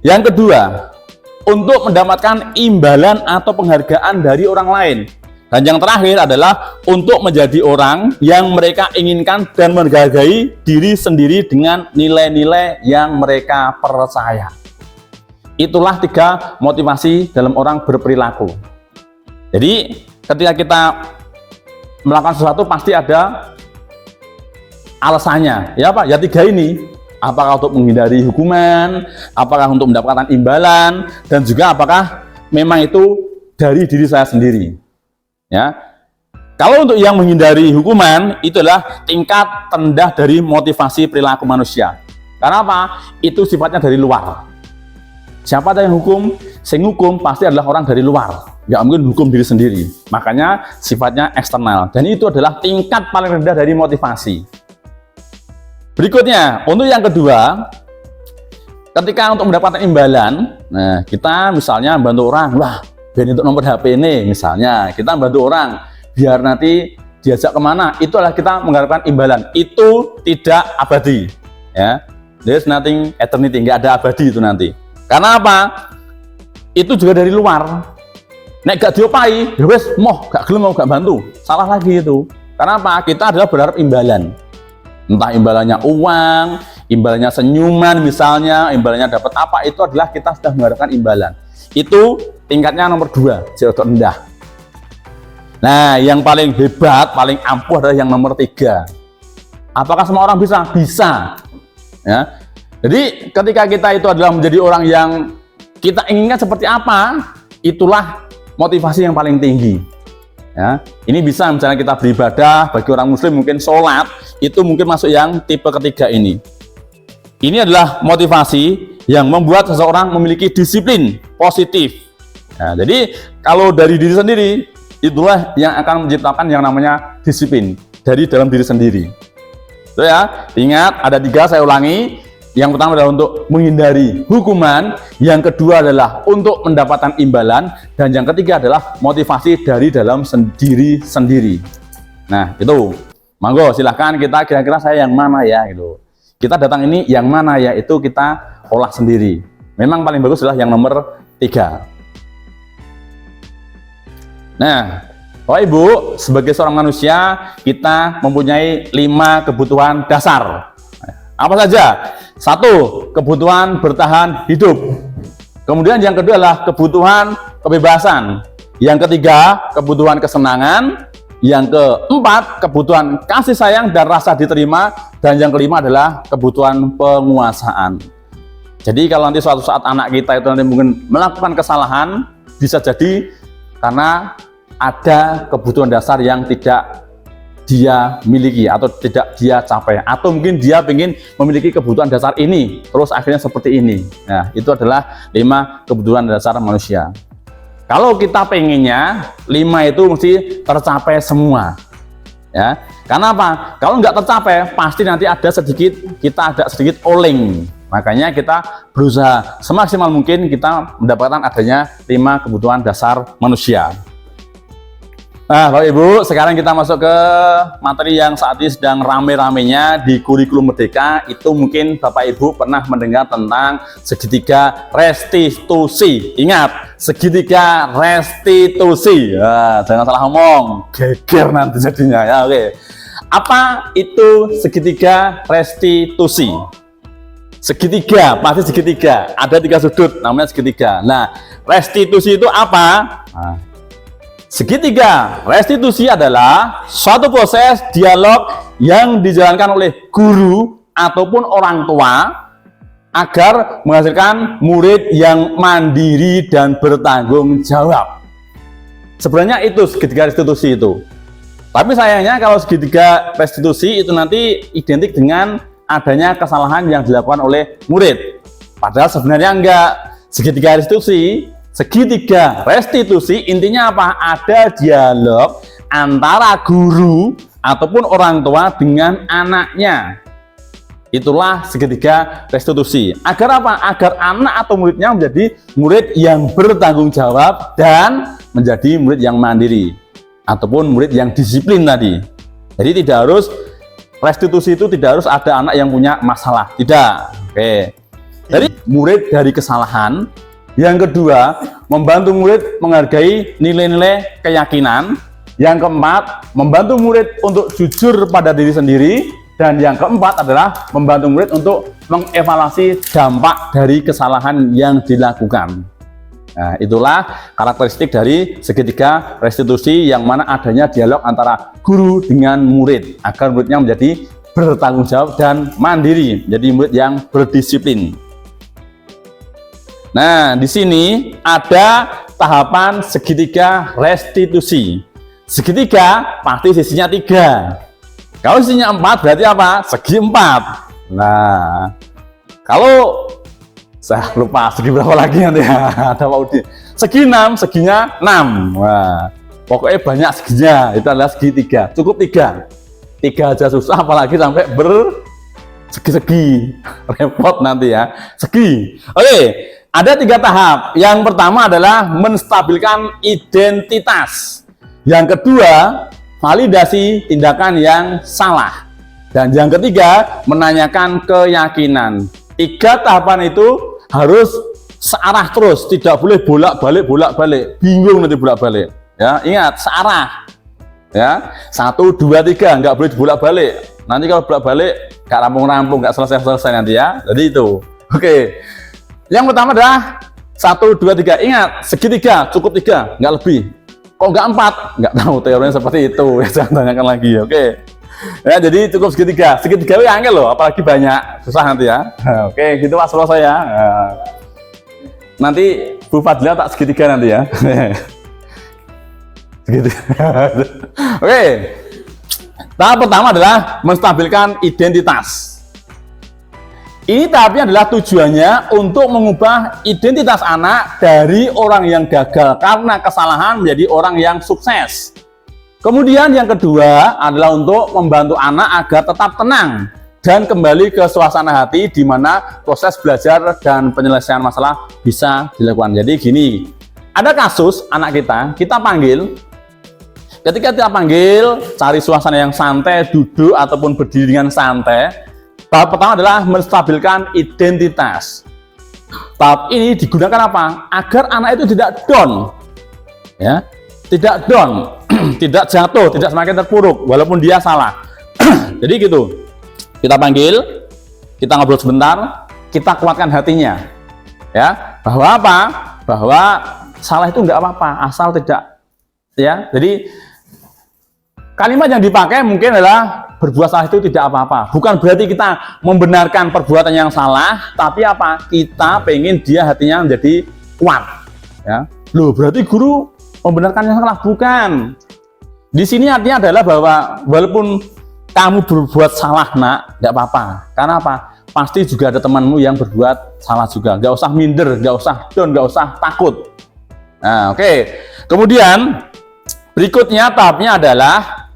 Yang kedua, untuk mendapatkan imbalan atau penghargaan dari orang lain. Dan yang terakhir adalah untuk menjadi orang yang mereka inginkan dan menghargai diri sendiri dengan nilai-nilai yang mereka percaya. Itulah 3 motivasi dalam orang berperilaku. Jadi ketika kita melakukan sesuatu pasti ada alasannya. Ya Pak, ya 3 ini. Apakah untuk menghindari hukuman, apakah untuk mendapatkan imbalan, dan juga apakah memang itu dari diri saya sendiri. Ya, kalau untuk yang menghindari hukuman, itulah tingkat rendah dari motivasi perilaku manusia. Karena apa? Itu sifatnya dari luar. Siapa yang hukum? Sing hukum pasti adalah orang dari luar. Nggak mungkin hukum diri sendiri. Makanya sifatnya eksternal. Dan itu adalah tingkat paling rendah dari motivasi. Berikutnya, untuk yang kedua, ketika untuk mendapatkan imbalan, nah kita misalnya bantu orang, wah, biar untuk nomor HP ini misalnya, kita bantu orang biar nanti diajak kemana, itu adalah kita mengharapkan imbalan. Itu tidak abadi, ya. There's nothing eternity, nggak ada abadi itu nanti. Karena apa? Itu juga dari luar. Nek gak diopai, ya wes, moh gak gelem mau gak bantu, salah lagi itu. Karena apa? Kita adalah berharap imbalan. Entah imbalannya uang, imbalannya senyuman misalnya, imbalannya dapat apa, itu adalah kita sudah mengharapkan imbalan. Itu tingkatnya nomor 2, jauh rendah. Nah, yang paling hebat, paling ampuh adalah yang nomor 3. Apakah semua orang bisa? Bisa. Ya. Jadi ketika kita itu adalah menjadi orang yang kita inginkan seperti apa, itulah motivasi yang paling tinggi. Ya, ini bisa misalnya kita beribadah, bagi orang muslim mungkin sholat, itu mungkin masuk yang tipe ketiga ini. Ini adalah motivasi yang membuat seseorang memiliki disiplin positif. Nah, jadi kalau dari diri sendiri, itulah yang akan menciptakan yang namanya disiplin dari dalam diri sendiri. Itu ya, ingat ada 3, saya ulangi. Yang pertama adalah untuk menghindari hukuman, yang kedua adalah untuk mendapatkan imbalan, dan yang ketiga adalah motivasi dari dalam diri sendiri. Nah, itu. Monggo silahkan kita kira-kira saya yang mana ya gitu. Kita datang ini yang mana ya, itu kita olah sendiri. Memang paling bagus adalah yang nomor 3. Nah, Bapak Ibu, sebagai seorang manusia, kita mempunyai 5 kebutuhan dasar. Apa saja? 1, kebutuhan bertahan hidup. Kemudian yang kedua adalah kebutuhan kebebasan. Yang ketiga, kebutuhan kesenangan. Yang keempat, kebutuhan kasih sayang dan rasa diterima. Dan yang kelima adalah kebutuhan penguasaan. Jadi kalau nanti suatu saat anak kita itu nanti mungkin melakukan kesalahan, bisa jadi karena ada kebutuhan dasar yang tidak dia miliki atau tidak dia capai, atau mungkin dia ingin memiliki kebutuhan dasar ini terus akhirnya seperti ini. Nah, itu adalah 5 kebutuhan dasar manusia. Kalau kita pengennya 5 itu mesti tercapai semua, ya. Karena apa? Kalau nggak tercapai, pasti nanti kita ada sedikit oleng. Makanya kita berusaha semaksimal mungkin kita mendapatkan adanya 5 kebutuhan dasar manusia. Nah, Bapak Ibu, sekarang kita masuk ke materi yang saat ini sedang rame-ramenya di kurikulum Merdeka. Itu mungkin Bapak Ibu pernah mendengar tentang segitiga restitusi. Ingat, segitiga restitusi. Ya, jangan salah ngomong, geger nanti jadinya ya. Oke. Apa itu segitiga restitusi? Segitiga, pasti segitiga. Ada 3 sudut, namanya segitiga. Nah, restitusi itu apa? Nah, segitiga restitusi adalah suatu proses dialog yang dijalankan oleh guru ataupun orang tua agar menghasilkan murid yang mandiri dan bertanggung jawab. Sebenarnya itu segitiga restitusi itu. Tapi sayangnya kalau segitiga restitusi itu nanti identik dengan adanya kesalahan yang dilakukan oleh murid. Padahal sebenarnya enggak. Segitiga restitusi intinya apa? Ada dialog antara guru ataupun orang tua dengan anaknya. Itulah segitiga restitusi. Agar apa? Agar anak atau muridnya menjadi murid yang bertanggung jawab dan menjadi murid yang mandiri ataupun murid yang disiplin tadi. Jadi tidak harus restitusi itu tidak harus ada anak yang punya masalah. Tidak. Oke. Jadi murid dari kesalahan. Yang kedua, membantu murid menghargai nilai-nilai keyakinan. Yang keempat, membantu murid untuk jujur pada diri sendiri. Dan yang keempat adalah membantu murid untuk mengevaluasi dampak dari kesalahan yang dilakukan. Nah, itulah karakteristik dari segitiga restitusi yang mana adanya dialog antara guru dengan murid agar muridnya menjadi bertanggung jawab dan mandiri, menjadi murid yang berdisiplin. Nah, di sini ada tahapan segitiga restitusi. Segitiga pasti sisinya 3. Kalau sisinya 4 berarti apa? Segi 4. Nah, kalau saya lupa segi berapa lagi nanti ya, ada Pak Udi. Segi 6, seginya 6. Wah, pokoknya banyak seginya. Itu adalah segi 3. Cukup 3. 3 aja susah, apalagi sampai bersegi-segi. Repot nanti ya. Segi. Oke. Ada 3 tahap. Yang pertama adalah menstabilkan identitas. Yang kedua, validasi tindakan yang salah. Dan yang ketiga, menanyakan keyakinan. 3 tahapan itu harus searah terus, tidak boleh bolak-balik. Bingung nanti bolak-balik. Ya, ingat searah. Ya, 1, 2, 3, nggak boleh bolak-balik. Nanti kalau bolak-balik, nggak rampung-rampung, nggak selesai nanti ya. Jadi itu. Oke. Yang pertama adalah 1, 2, 3. Ingat, segitiga, cukup 3, nggak lebih. Kok nggak 4? Nggak tahu, teorinya seperti itu. Ya, jangan tanyakan lagi, oke. Ya, jadi cukup segitiga. Segitiga itu angel loh, apalagi banyak. Susah nanti ya. Oke, gitu Pak Solo saya. Nanti Bu Fadila tak segitiga nanti ya. Segitiga. Oke. Tahap pertama adalah menstabilkan identitas. Ini tahapnya adalah tujuannya untuk mengubah identitas anak dari orang yang gagal karena kesalahan menjadi orang yang sukses. Kemudian yang kedua adalah untuk membantu anak agar tetap tenang dan kembali ke suasana hati di mana proses belajar dan penyelesaian masalah bisa dilakukan. Jadi gini, ada kasus anak kita panggil. Ketika kita panggil, cari suasana yang santai, duduk ataupun berdiri dengan santai. Tahap pertama adalah menstabilkan identitas. tahap ini digunakan apa? Agar anak itu tidak down, ya, tidak down, tidak jatuh, tidak semakin terpuruk, walaupun dia salah. Jadi gitu, kita panggil, kita ngobrol sebentar, kita kuatkan hatinya, ya, bahwa apa? Bahwa salah itu nggak apa-apa, asal tidak, ya. Jadi kalimat yang dipakai mungkin adalah berbuat salah itu tidak apa-apa. Bukan berarti kita membenarkan perbuatan yang salah, tapi apa? Kita pengen dia hatinya menjadi kuat, ya. Loh, berarti guru membenarkan yang salah? Bukan. Di sini artinya adalah bahwa walaupun kamu berbuat salah, nak, nggak apa-apa. Karena apa? Pasti juga ada temanmu yang berbuat salah juga. Nggak usah minder, nggak usah down, nggak usah takut. Nah, oke. Kemudian berikutnya tahapnya adalah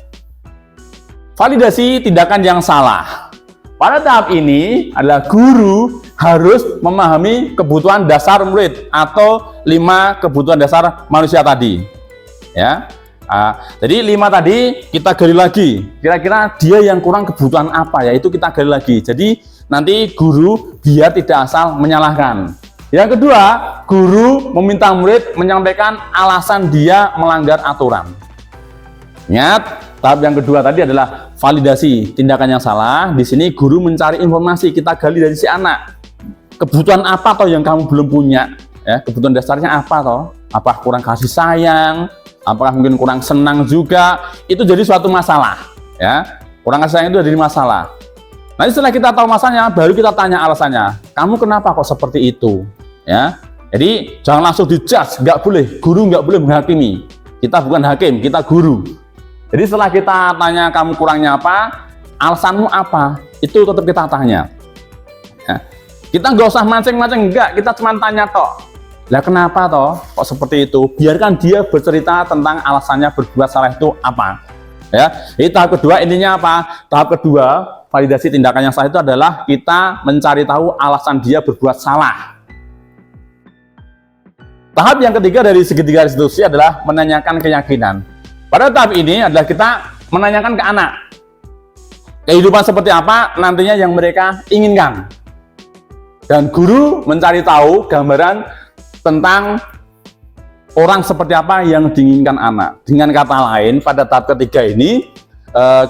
validasi tindakan yang salah. Pada tahap ini adalah guru harus memahami kebutuhan dasar murid atau 5 kebutuhan dasar manusia tadi. Ya. Jadi 5 tadi kita gali lagi. Kira-kira dia yang kurang kebutuhan apa ya? Itu kita gali lagi. Jadi nanti guru biar tidak asal menyalahkan. Yang kedua, guru meminta murid menyampaikan alasan dia melanggar aturan. Ingat, tahap yang kedua tadi adalah validasi tindakan yang salah. Di sini guru mencari informasi, kita gali dari si anak. Kebutuhan apa toh yang kamu belum punya? Ya, kebutuhan dasarnya apa toh? Apa kurang kasih sayang? Apakah mungkin kurang senang juga? Itu jadi suatu masalah. Ya, kurang kasih sayang itu jadi masalah. Nanti setelah kita tahu masalahnya, baru kita tanya alasannya. Kamu kenapa kok seperti itu? Ya, jadi jangan langsung dijudge, nggak boleh. Guru nggak boleh menghakimi. Kita bukan hakim, kita guru. Jadi setelah kita tanya kamu kurangnya apa, alasanmu apa, itu tetap kita tanya. Ya. Kita nggak usah mancing-mancing, enggak, kita cuma tanya toh. Lah kenapa toh kok seperti itu? Biarkan dia bercerita tentang alasannya berbuat salah itu apa. Ya, jadi tahap kedua intinya apa? Tahap kedua validasi tindakan yang salah itu adalah kita mencari tahu alasan dia berbuat salah. Tahap yang ketiga dari segitiga restitusi adalah menanyakan keyakinan. Pada tahap ini adalah kita menanyakan ke anak kehidupan seperti apa nantinya yang mereka inginkan, dan guru mencari tahu gambaran tentang orang seperti apa yang diinginkan anak. Dengan kata lain, pada tahap ketiga ini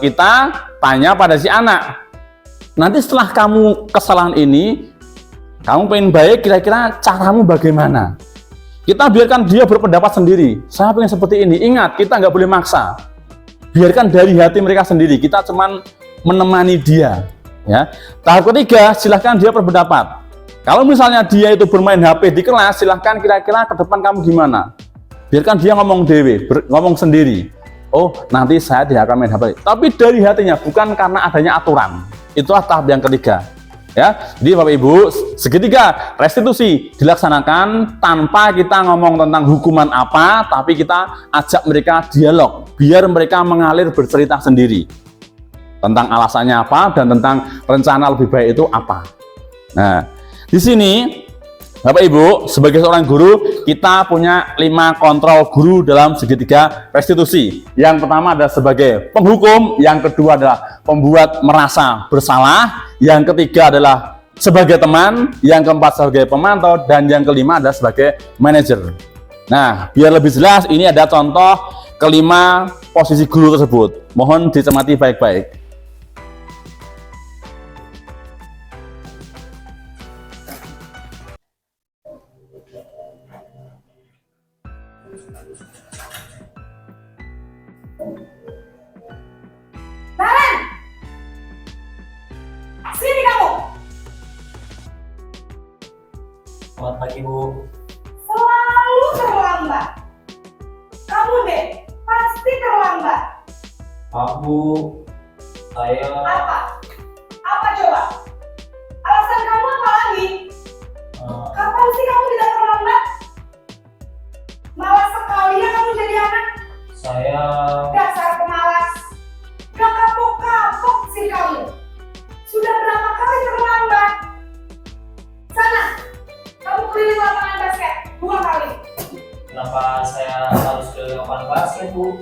kita tanya pada si anak, nanti setelah kamu kesalahan ini, kamu pengen baik, kira-kira caramu bagaimana? Kita biarkan dia berpendapat sendiri. Saya pengen seperti ini. Ingat, kita nggak boleh maksa. Biarkan dari hati mereka sendiri. Kita cuman menemani dia. Ya. Tahap ketiga, silahkan dia berpendapat. Kalau misalnya dia itu bermain HP di kelas, silahkan kira-kira ke depan kamu gimana. Biarkan dia ngomong dewe, ngomong sendiri. Oh, nanti saya tidak akan main HP. Tapi dari hatinya, bukan karena adanya aturan. Itulah tahap yang ketiga. Ya, jadi Bapak Ibu, segitiga restitusi dilaksanakan tanpa kita ngomong tentang hukuman apa, tapi kita ajak mereka dialog, biar mereka mengalir bercerita sendiri tentang alasannya apa dan tentang rencana lebih baik itu apa. Nah, di sini Bapak Ibu, sebagai seorang guru, kita punya 5 kontrol guru dalam segitiga restitusi. Yang pertama adalah sebagai penghukum, yang kedua adalah pembuat merasa bersalah, yang ketiga adalah sebagai teman, yang keempat sebagai pemantau, dan yang kelima adalah sebagai manajer. Nah, biar lebih jelas, ini ada contoh kelima posisi guru tersebut. Mohon dicermati baik-baik. Baran! Sini kamu! Selamat pagi, Bu. Selalu terlambat. Kamu deh, pasti terlambat. Maaf, Bu. Saya... Apa? Apa coba? Alasan kamu apa lagi? Kapan sih kamu tidak terlambat? Malas sekali ya kamu jadi anak. Saya... Dasar pemalas. Gak kapok-kapok sih kamu. Sudah berapa kali terlambat? Sana, kamu keliling lapangan basket 2 kali. Kenapa saya harus ke lapangan basket, Bu?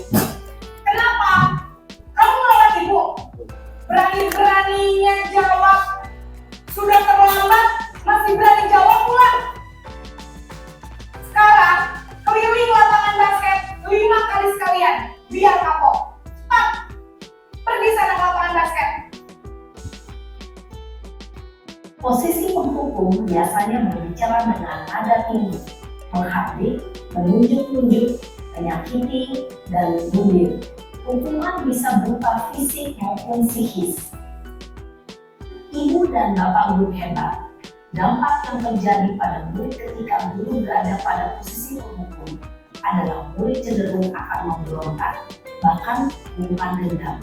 Kenapa? Kamu ngelawan ibu? Berani-beraninya jawab. Sudah terlambat, masih berani jawab pula. 5 kali sekalian, biar kapok. Cepat, pergi sana ke lapangan basket. Posisi penghukum biasanya berbicara dengan nada tinggi, menghardik, menunjuk-nunjuk, menyakiti, dan menyindir. Hukuman bisa berupa fisik maupun psikis. Ibu dan bapak guru hebat. Dampak yang terjadi pada murid ketika guru berada pada posisi penghukum adalah murid cenderung akan memberontak, bahkan menyimpan dendam.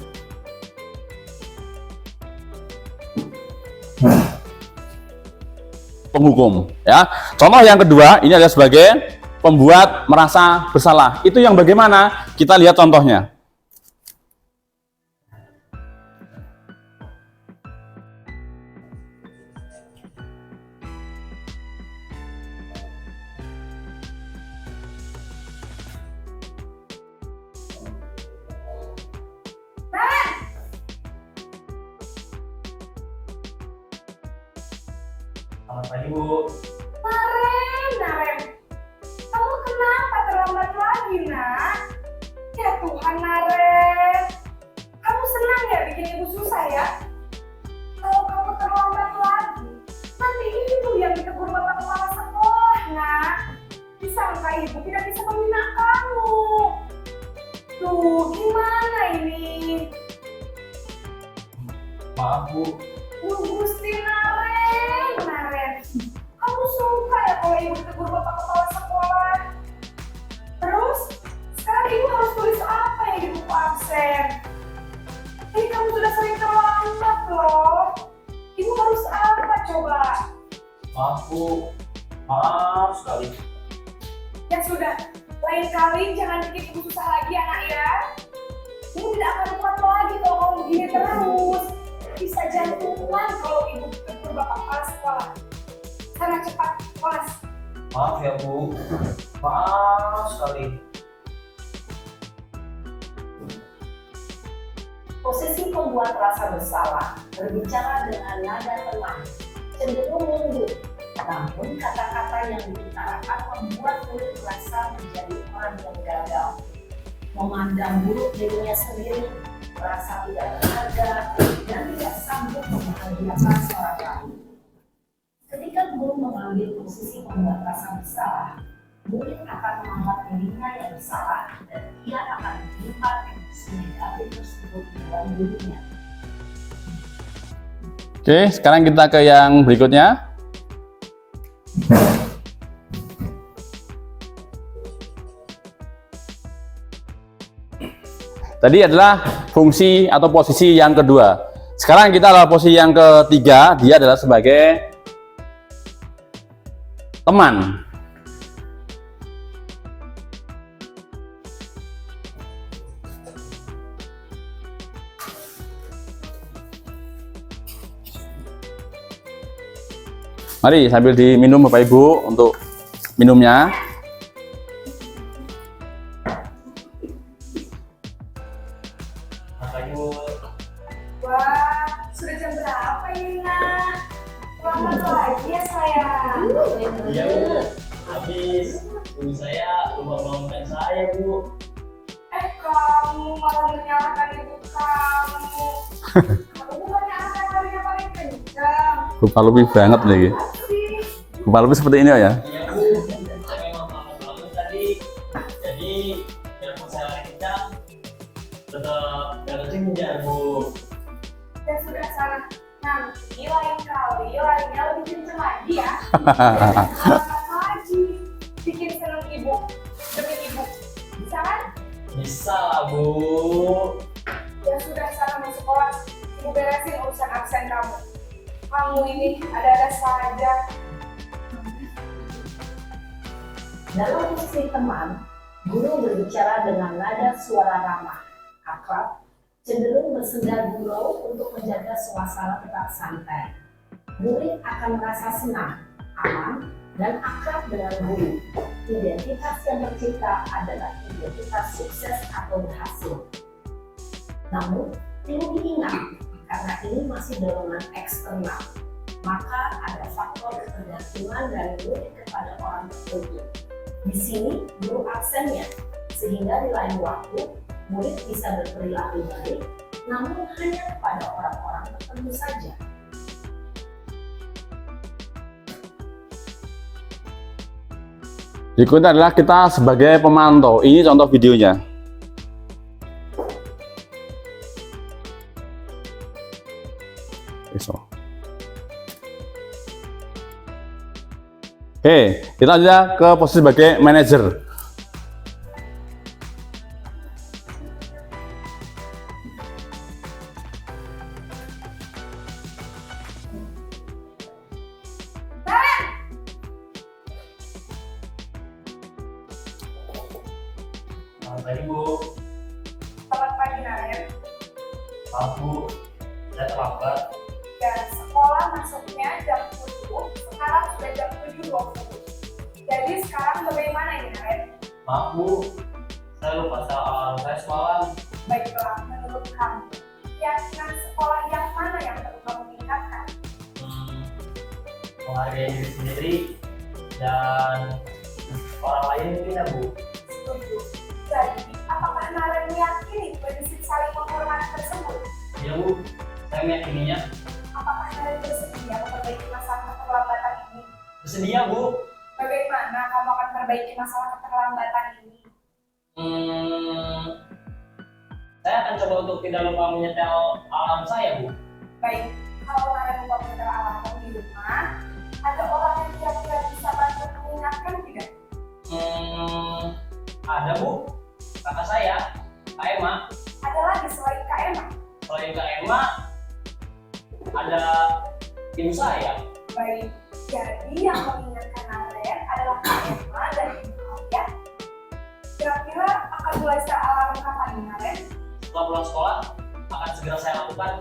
Penghukum, ya. Contoh yang kedua ini adalah sebagai pembuat merasa bersalah. Itu yang bagaimana? Kita lihat contohnya. Selamat pagi, Bu. Naren, kamu kenapa terlambat lagi, nak? Ya Tuhan, Naren, kamu senang ya bikin ibu susah ya? Kalau kamu terlambat lagi, nanti ibu yang ditegur bapak kepala sekolah, nak. Disangka ibu tidak bisa membina kamu. Tuh, gimana ini? Maaf, Bu. Gusti Naren, kamu suka ya kalau ibu ditegur bapak kepala sekolah? Terus, sekarang ibu harus tulis apa yang di buku absen? Ini kamu sudah sering terlambat loh. Ibu harus apa coba? Maaf, Bu. Maaf sekali. Ya sudah, lain kali jangan bikin ibu susah lagi anak ya. Ibu tidak akan kuat lagi kalau kamu begini terus. Bisa jantungan kalau ibu ditegur bapak kepala sekolah. Sana cepat, kelas. Maaf ya, Bu. Maaf sekali. Posisi pembuat rasa bersalah berbicara dengan nada tenang, cenderung lembut, namun kata-kata yang diutarakan membuat murid merasa menjadi orang yang gagal, memandang buruk dirinya sendiri, merasa tidak berharga, dan tidak sanggup membahagiakan seorang lain. Ketika guru mengambil posisi pembuat rasa bersalah, murid akan menganggap dirinya yang bersalah dan ia akan menyimpan emosi negatif tersebut di dalam dirinya. Oke, sekarang kita ke yang berikutnya. Tadi adalah fungsi atau posisi yang kedua. Sekarang kita adalah posisi yang ketiga, dia adalah sebagai teman. Mari sambil diminum Bapak Ibu untuk minumnya. Selamat pagi, Bu. Wah, sudah jam berapa ini, nak? Selamat lagi ya, sayang. Iya, Bu. Habis. Ibu saya lupa bangunkan saya, Bu. Kamu malah menyalahkan ibu kamu. Kamu bukannya anak kalinya paling kencang. Lupa-lupi banget nih. Lupa-lupi seperti ini ya. Iya, Bu. Saya memang lambat banget tadi. Jadi, biarpun saya lari kencang, tetap jatuh kencang, Bu. Ya sudah sana. Nanti lain kali larinya lebih kencang lagi ya. Selamat lagi. Bikin seneng ibu demi ibu. Bisa kan? Bisa lah, Bu. Ya sudah sana masuk kelas. Ibu beresin urusan absen kamu. Kamu ini ada-ada saja. Dalam posisi teman, guru berbicara dengan nada suara ramah, akrab, cenderung bersenda gurau untuk menjaga suasana tetap santai. Murid akan merasa senang, aman, dan akrab dengan guru. Identitas yang tercipta adalah identitas sukses atau berhasil. Namun, perlu diingat, karena ini masih dorongan eksternal, maka ada faktor ketergantungan dari murid kepada orang tertentu. Di sini, guru absennya, sehingga di lain waktu murid bisa berperilaku baik, namun hanya kepada orang-orang tertentu saja. Berikutnya adalah kita sebagai pemantau. Ini contoh videonya. Oke, kita aja ke posisi sebagai manajer. Selamat pagi Bu. Selamat pagi Naren. Maaf Bu, saya terlambat. Dan sekolah masuknya jam 7, sekarang sudah jam 7.20. Jadi sekarang bagaimana ini Naren? Maaf Bu, saya lupa soal saya semalam. Baiklah, menurut kamu, keyakinan sekolah yang mana yang perlu kamu tingkatkan? Menghargai diri sendiri dan orang lain mungkin ya Bu. Setuju. Jadi, apakah Naren meyakini prinsip saling menghormati tersebut? Ya Bu, saya meyakininya. Apakah Naren bersedia memperbaiki masalah keterlambatan ini? Bersedia Bu. Bagaimana kamu akan memperbaiki masalah keterlambatan ini? Saya akan coba untuk tidak lupa menyetel alarm saya Bu. Baik, kalau Naren lupa menyetel alarm di rumah, ada orang yang kira-kira bisa bantu mengingatkan tidak? Ada Bu, kakak saya, Kak Emma. Ada lagi selain Kak Emma? Selain Kak Emma, ada ibu saya. Baik, jadi yang mengingatkan Naren adalah Kak Emma dan ibu kalian. Kira-kira akan mulai setel alarm kapan nih Naren? Setelah pulang sekolah, akan segera saya lakukan.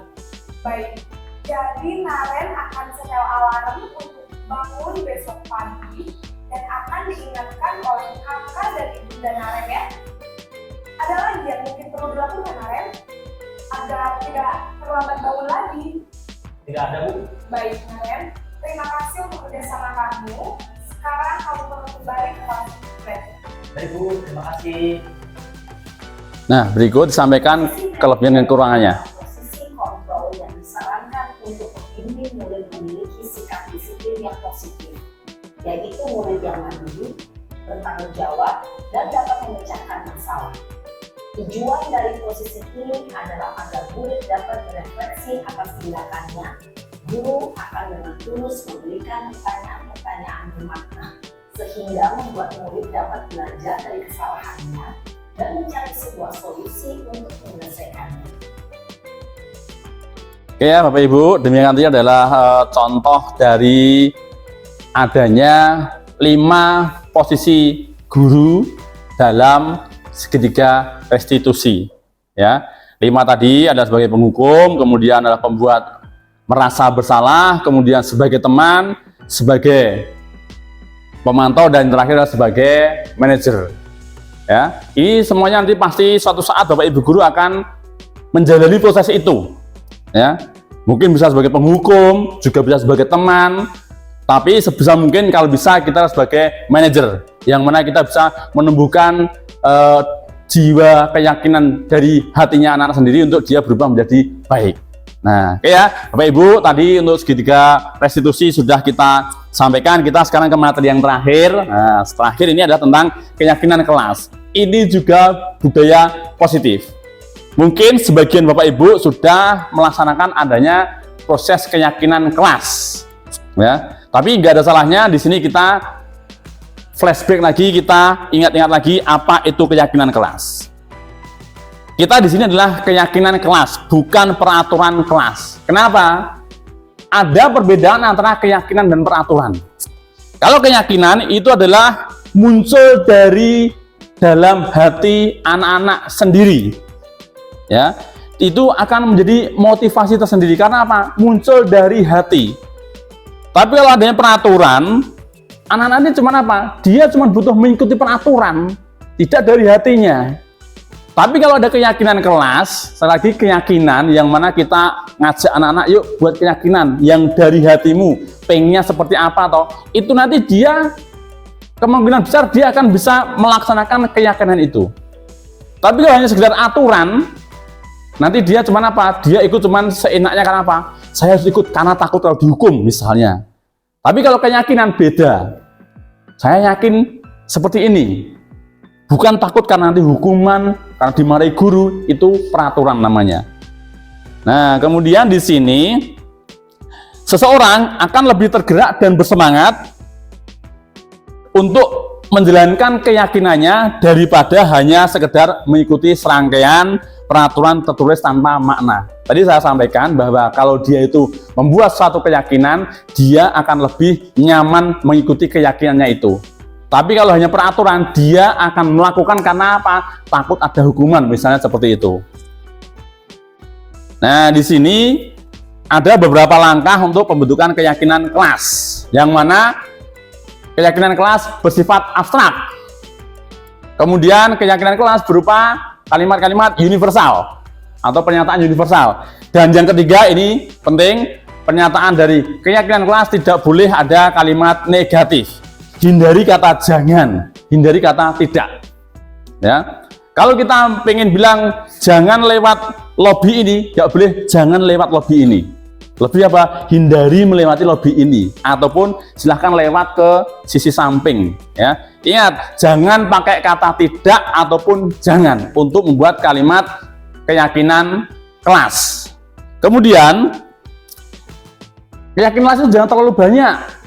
Baik, jadi Naren akan setel alarm untuk bangun besok pagi dan akan diingatkan oleh kakak dan ibunda Naren ya. Ada lagi yang mungkin perlu dilakukan Naren agar tidak terlambat bangun lagi. Tidak ada Bu. Baik Naren, terima kasih untuk kerjasama kamu. Sekarang kamu perlu kembali ke kelas belajar. Baik Bu, terima kasih. Nah, berikut disampaikan kelebihan dan kekurangannya. Posisi kontrol yang disarankan untuk membimbing murid memiliki sikap disiplin yang positif, yaitu murid yang mandiri, bertanggung jawab, dan dapat memecahkan masalah. Tujuan dari posisi ini adalah agar murid dapat berefleksi atas tindakannya. Guru akan dengan tulus memberikan pertanyaan-pertanyaan bermakna, sehingga membuat murid dapat belajar dari kesalahannya dan mencari sebuah solusi untuk menyelesaikannya. Oke ya Bapak Ibu, demikian tadi adalah contoh dari adanya 5 posisi guru dalam segitiga restitusi. Ya, 5 tadi adalah sebagai penghukum, kemudian adalah pembuat merasa bersalah, kemudian sebagai teman, sebagai pemantau, dan terakhir adalah sebagai manajer. Ya, ini semuanya nanti pasti suatu saat Bapak Ibu guru akan menjalani proses itu. Ya, mungkin bisa sebagai penghukum, juga bisa sebagai teman, tapi sebisa mungkin kalau bisa kita sebagai manajer, yang mana kita bisa menumbuhkan jiwa keyakinan dari hatinya anak-anak sendiri untuk dia berubah menjadi baik. Nah, oke ya Bapak Ibu, tadi untuk segitiga restitusi sudah kita sampaikan. Kita sekarang ke materi yang terakhir. Nah, terakhir ini adalah tentang keyakinan kelas. Ini juga budaya positif. Mungkin sebagian Bapak Ibu sudah melaksanakan adanya proses keyakinan kelas, ya. Tapi nggak ada salahnya di sini kita flashback lagi, kita ingat-ingat lagi apa itu keyakinan kelas. Kita di sini adalah keyakinan kelas, bukan peraturan kelas. Kenapa? Ada perbedaan antara keyakinan dan peraturan. Kalau keyakinan itu adalah muncul dari dalam hati anak-anak sendiri. Ya, itu akan menjadi motivasi tersendiri. Karena apa? Muncul dari hati. Tapi kalau adanya peraturan, anak-anak ini cuma apa? Dia cuma butuh mengikuti peraturan, tidak dari hatinya. Tapi kalau ada keyakinan kelas, sekali lagi keyakinan yang mana kita ngajak anak-anak, yuk buat keyakinan yang dari hatimu, pengennya seperti apa toh? Itu nanti dia kemungkinan besar dia akan bisa melaksanakan keyakinan itu. Tapi kalau hanya sekedar aturan, nanti dia cuman apa? Dia ikut cuman seenaknya karena apa? Saya harus ikut karena takut kalau dihukum misalnya. Tapi kalau keyakinan beda. Saya yakin seperti ini. Bukan takut karena nanti hukuman, karena dimarahi guru, itu peraturan namanya. Nah, kemudian di sini seseorang akan lebih tergerak dan bersemangat untuk menjalankan keyakinannya daripada hanya sekedar mengikuti serangkaian peraturan tertulis tanpa makna. Tadi saya sampaikan bahwa kalau dia itu membuat suatu keyakinan, dia akan lebih nyaman mengikuti keyakinannya itu. Tapi kalau hanya peraturan, dia akan melakukan karena apa? Takut ada hukuman, misalnya seperti itu. Nah, di sini ada beberapa langkah untuk pembentukan keyakinan kelas, yang mana keyakinan kelas bersifat abstrak. Kemudian keyakinan kelas berupa kalimat-kalimat universal atau pernyataan universal. Dan yang ketiga ini penting, pernyataan dari keyakinan kelas tidak boleh ada kalimat negatif. Hindari kata jangan, hindari kata tidak. Ya, kalau kita pengen bilang jangan lewat lobi ini, nggak boleh jangan lewat lobi ini. Lebih apa? Hindari melewati lobi ini, ataupun silahkan lewat ke sisi samping. Ya, ingat jangan pakai kata tidak ataupun jangan untuk membuat kalimat keyakinan kelas. Kemudian keyakinan kelas itu jangan terlalu banyak.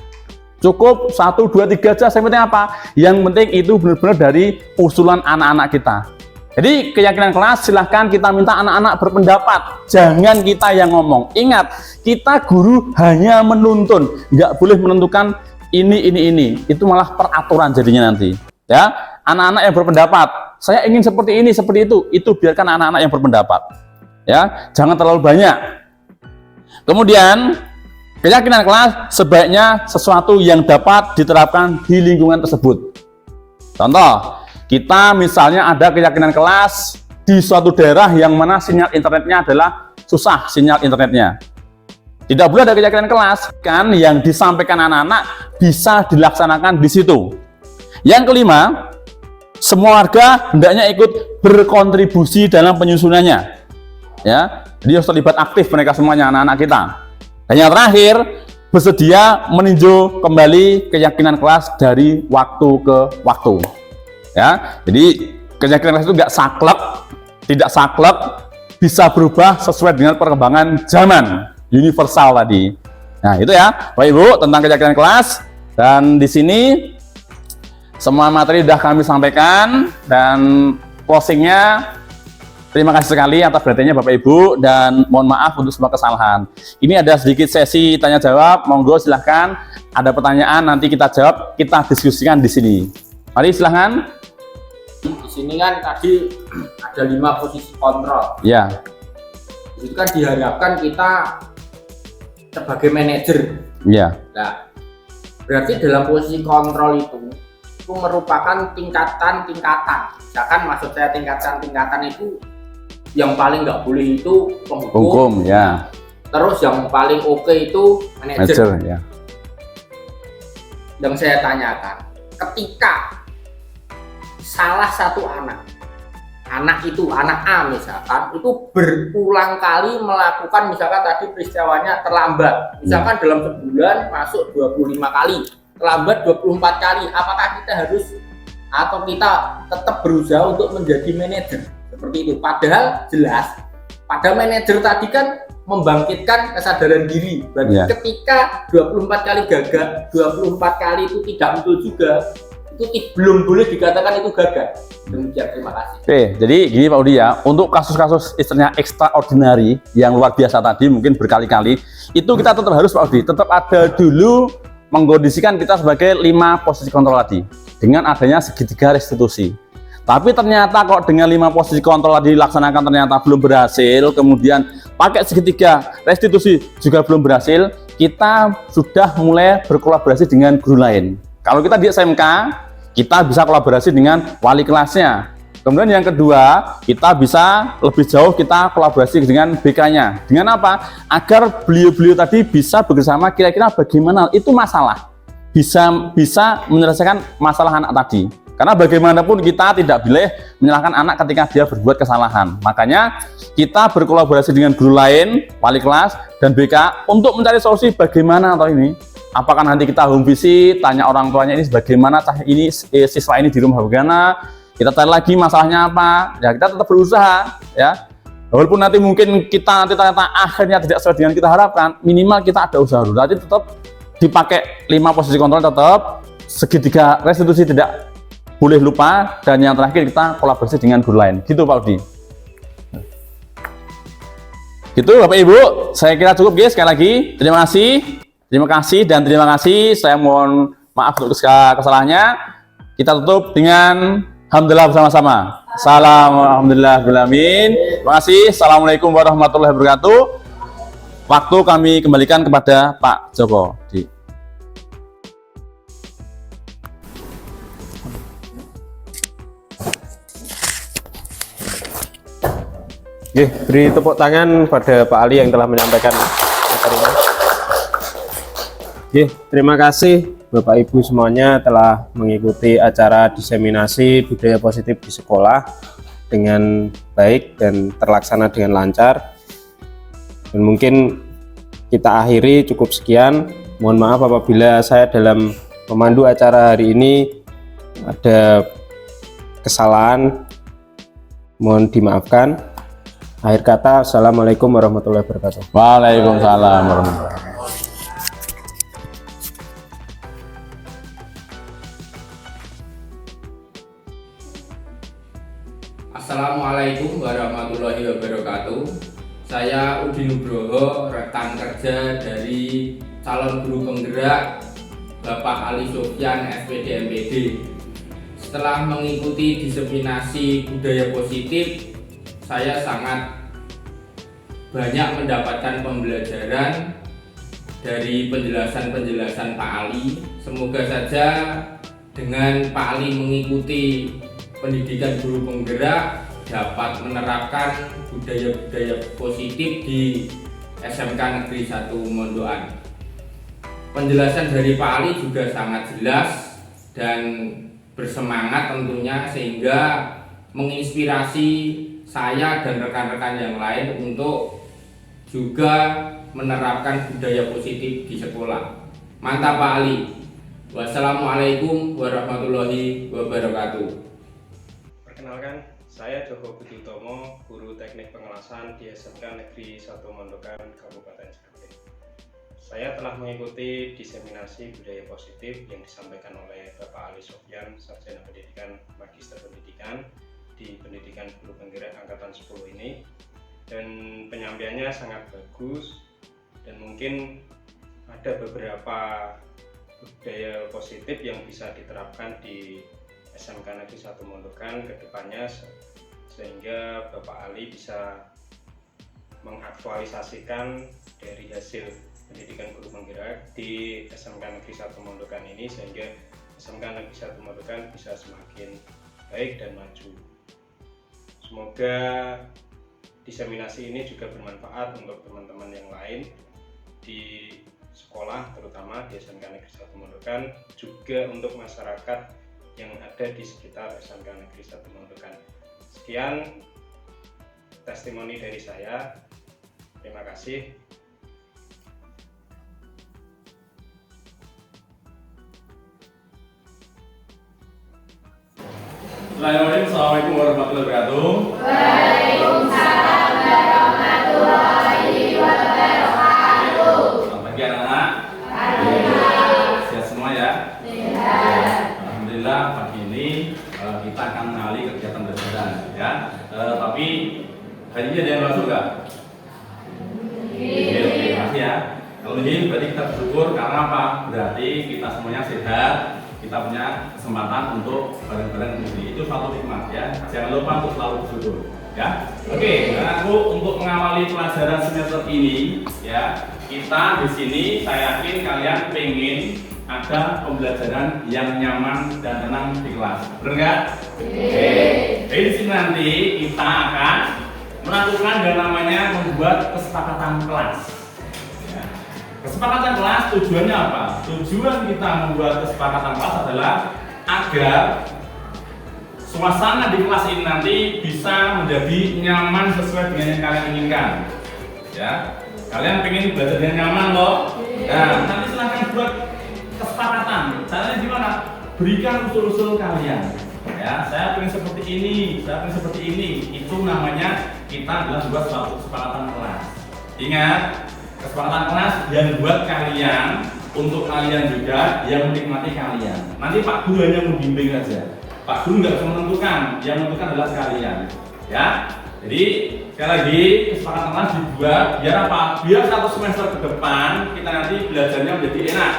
Cukup 1, 2, 3 aja. Yang penting apa? Yang penting itu benar-benar dari usulan anak-anak kita. Jadi keyakinan kelas silahkan kita minta anak-anak berpendapat. Jangan kita yang ngomong. Ingat, kita guru hanya menuntun. Nggak boleh menentukan ini. Itu malah peraturan jadinya nanti. Ya, anak-anak yang berpendapat. Saya ingin seperti ini, seperti itu. Itu biarkan anak-anak yang berpendapat. Ya, jangan terlalu banyak. Kemudian keyakinan kelas sebaiknya sesuatu yang dapat diterapkan di lingkungan tersebut. Contoh, kita misalnya ada keyakinan kelas di suatu daerah yang mana sinyal internetnya adalah susah sinyal internetnya. Tidak boleh ada keyakinan kelas kan yang disampaikan anak-anak bisa dilaksanakan di situ. Yang kelima, semua warga hendaknya ikut berkontribusi dalam penyusunannya. Ya, dia harus terlibat aktif mereka semuanya anak-anak kita. Dan yang terakhir, bersedia meninjau kembali keyakinan kelas dari waktu ke waktu. Ya, jadi keyakinan kelas itu nggak saklek, tidak saklek, bisa berubah sesuai dengan perkembangan zaman, universal tadi. Nah, itu ya, Bapak Ibu tentang keyakinan kelas. Dan di sini semua materi sudah kami sampaikan dan closingnya. Terima kasih sekali atas perhatiannya Bapak Ibu dan mohon maaf untuk semua kesalahan. Ini ada sedikit sesi tanya jawab, monggo silahkan. Ada pertanyaan nanti kita jawab, kita diskusikan di sini. Mari silahkan. Di sini kan tadi ada 5 posisi kontrol. Ya. Di situ kan diharapkan kita sebagai manajer. Ya. Nah, berarti dalam posisi kontrol itu merupakan tingkatan-tingkatan. Misalkan maksud saya tingkatan-tingkatan itu yang paling nggak boleh itu penghukum, ya. Terus yang paling oke itu manajer. Ya. Yang saya tanyakan, ketika salah satu anak A misalkan, itu berulang kali melakukan misalkan tadi peristiwanya terlambat, misalkan dalam sebulan masuk 25 kali, terlambat 24 kali, apakah kita harus atau kita tetap berusaha untuk menjadi manajer? Seperti itu, padahal jelas pada manajer tadi kan membangkitkan kesadaran diri. Berarti ketika 24 kali gagal, 24 kali itu tidak betul juga, itu belum boleh dikatakan itu gagal. Demikian, terima kasih. Oke, jadi gini Pak Udi ya, untuk kasus-kasus istilahnya extraordinary yang luar biasa tadi mungkin berkali-kali, itu kita tetap harus Pak Udi, tetap ada dulu mengkondisikan kita sebagai 5 posisi kontrol tadi dengan adanya segitiga restitusi. Tapi ternyata kok dengan 5 posisi kontrol tadi dilaksanakan ternyata belum berhasil, kemudian pakai segitiga restitusi juga belum berhasil, kita sudah mulai berkolaborasi dengan guru lain. Kalau kita di SMK, kita bisa kolaborasi dengan wali kelasnya. Kemudian yang kedua, kita bisa lebih jauh kita kolaborasi dengan BK-nya. Dengan apa? Agar beliau-beliau tadi bisa bekerjasama kira-kira bagaimana itu masalah. Bisa menyelesaikan masalah anak tadi. Karena bagaimanapun kita tidak boleh menyalahkan anak ketika dia berbuat kesalahan. Makanya kita berkolaborasi dengan guru lain, wali kelas, dan BK untuk mencari solusi bagaimana atau ini. Apakah nanti kita home visit, tanya orang tuanya ini bagaimana, ini siswa ini di rumah bagaimana, kita cari lagi masalahnya apa, ya kita tetap berusaha ya. Walaupun nanti mungkin kita nanti ternyata akhirnya tidak sesuai dengan kita harapkan, minimal kita ada usaha dulu. Nanti tetap dipakai 5 posisi kontrol, tetap segitiga restitusi tidak boleh lupa, dan yang terakhir kita kolaborasi dengan guru lain. Gitu Pak Udi. Gitu Bapak Ibu, saya kira cukup guys. Sekali lagi terima kasih dan terima kasih. Saya mohon maaf untuk kesalahannya. Kita tutup dengan alhamdulillah bersama-sama. Salam alhamdulillah billamin. Terima kasih. Assalamualaikum warahmatullahi wabarakatuh. Waktu kami kembalikan kepada Pak Joko. Oke, beri tepuk tangan pada Pak Ali yang telah menyampaikan materinya. Oke, terima kasih Bapak Ibu semuanya telah mengikuti acara diseminasi budaya positif di sekolah dengan baik dan terlaksana dengan lancar. Dan mungkin kita akhiri cukup sekian. Mohon maaf apabila saya dalam memandu acara hari ini ada kesalahan, mohon dimaafkan. Akhir kata, assalamualaikum warahmatullahi wabarakatuh. Waalaikumsalam warahmatullahi wabarakatuh. Assalamualaikum warahmatullahi wabarakatuh. Saya Udi Nugroho, rekan kerja dari calon guru penggerak Bapak Ali Sofyan SPD MPD. Setelah mengikuti diseminasi budaya positif, saya sangat banyak mendapatkan pembelajaran dari penjelasan-penjelasan Pak Ali. Semoga saja dengan Pak Ali mengikuti pendidikan guru penggerak dapat menerapkan budaya-budaya positif di SMK Negeri 1 Mondokan. Penjelasan dari Pak Ali juga sangat jelas dan bersemangat tentunya, sehingga menginspirasi saya dan rekan-rekan yang lain untuk juga menerapkan budaya positif di sekolah. Mantap Pak Ali. Wassalamualaikum warahmatullahi wabarakatuh. Perkenalkan, saya Joko Budi Utomo, guru teknik pengelasan di SMK Negeri 1 Mondokan, Kabupaten Sragen. Saya telah mengikuti diseminasi budaya positif yang disampaikan oleh Bapak Ali Sofyan, Sarjana Pendidikan, Magister Pendidikan di Pendidikan Guru Penggerak Angkatan 10 ini, dan penyampaiannya sangat bagus, dan mungkin ada beberapa budaya positif yang bisa diterapkan di SMK Negeri 1 Mondokan ke depannya, sehingga Bapak Ali bisa mengaktualisasikan dari hasil pendidikan guru penggerak di SMK Negeri 1 Mondokan ini, sehingga SMK Negeri 1 Mondokan bisa semakin baik dan maju. Semoga diseminasi ini juga bermanfaat untuk teman-teman yang lain di sekolah, terutama di SMK Negeri 1 Mondokan, juga untuk masyarakat yang ada di sekitar SMK Negeri 1 Mondokan. Sekian testimoni dari saya. Terima kasih. Assalamualaikum warahmatullahi wabarakatuh. Waalaikumsalam warahmatullahi wabarakatuh. Selamat pagi anak-anak. Sehat semua ya? Alhamdulillah pagi ini kita akan mengenali kegiatan belajar ya. Tapi hari ini ada yang masuk nggak? Iya. Terima kasih ya. Kalau ini berarti kita bersyukur karena apa? Berarti kita semuanya sehat. Kita punya kesempatan untuk bareng-bareng ini, itu suatu nikmat ya. Jangan lupa untuk selalu bersyukur ya. Oke, aku untuk mengawali pelajaran semester ini ya, kita di sini saya yakin kalian pengen ada pembelajaran yang nyaman dan tenang di kelas, benar nggak? Oke. Jadi di sini nanti kita akan melakukan yang namanya membuat kesepakatan kelas. Kesepakatan kelas tujuannya apa? Tujuan kita membuat kesepakatan kelas adalah agar suasana di kelas ini nanti bisa menjadi nyaman sesuai dengan yang kalian inginkan. Ya, kalian pengen belajar dengan nyaman loh. Nah, nanti silahkan buat kesepakatan. Caranya gimana? Berikan usul-usul kalian. Ya, saya pengen seperti ini, saya pengen seperti ini. Itu namanya kita adalah buat suatu kesepakatan kelas. Ingat, kesepakatan kelas yang buat kalian, untuk kalian juga, yang menikmati kalian. Nanti Pak Guru hanya membimbing saja. Pak Guru nggak bisa menentukan, yang menentukan adalah kalian. Ya, jadi sekali lagi kesepakatan kelas dibuat biar apa? Biar satu semester ke depan kita nanti belajarnya menjadi enak.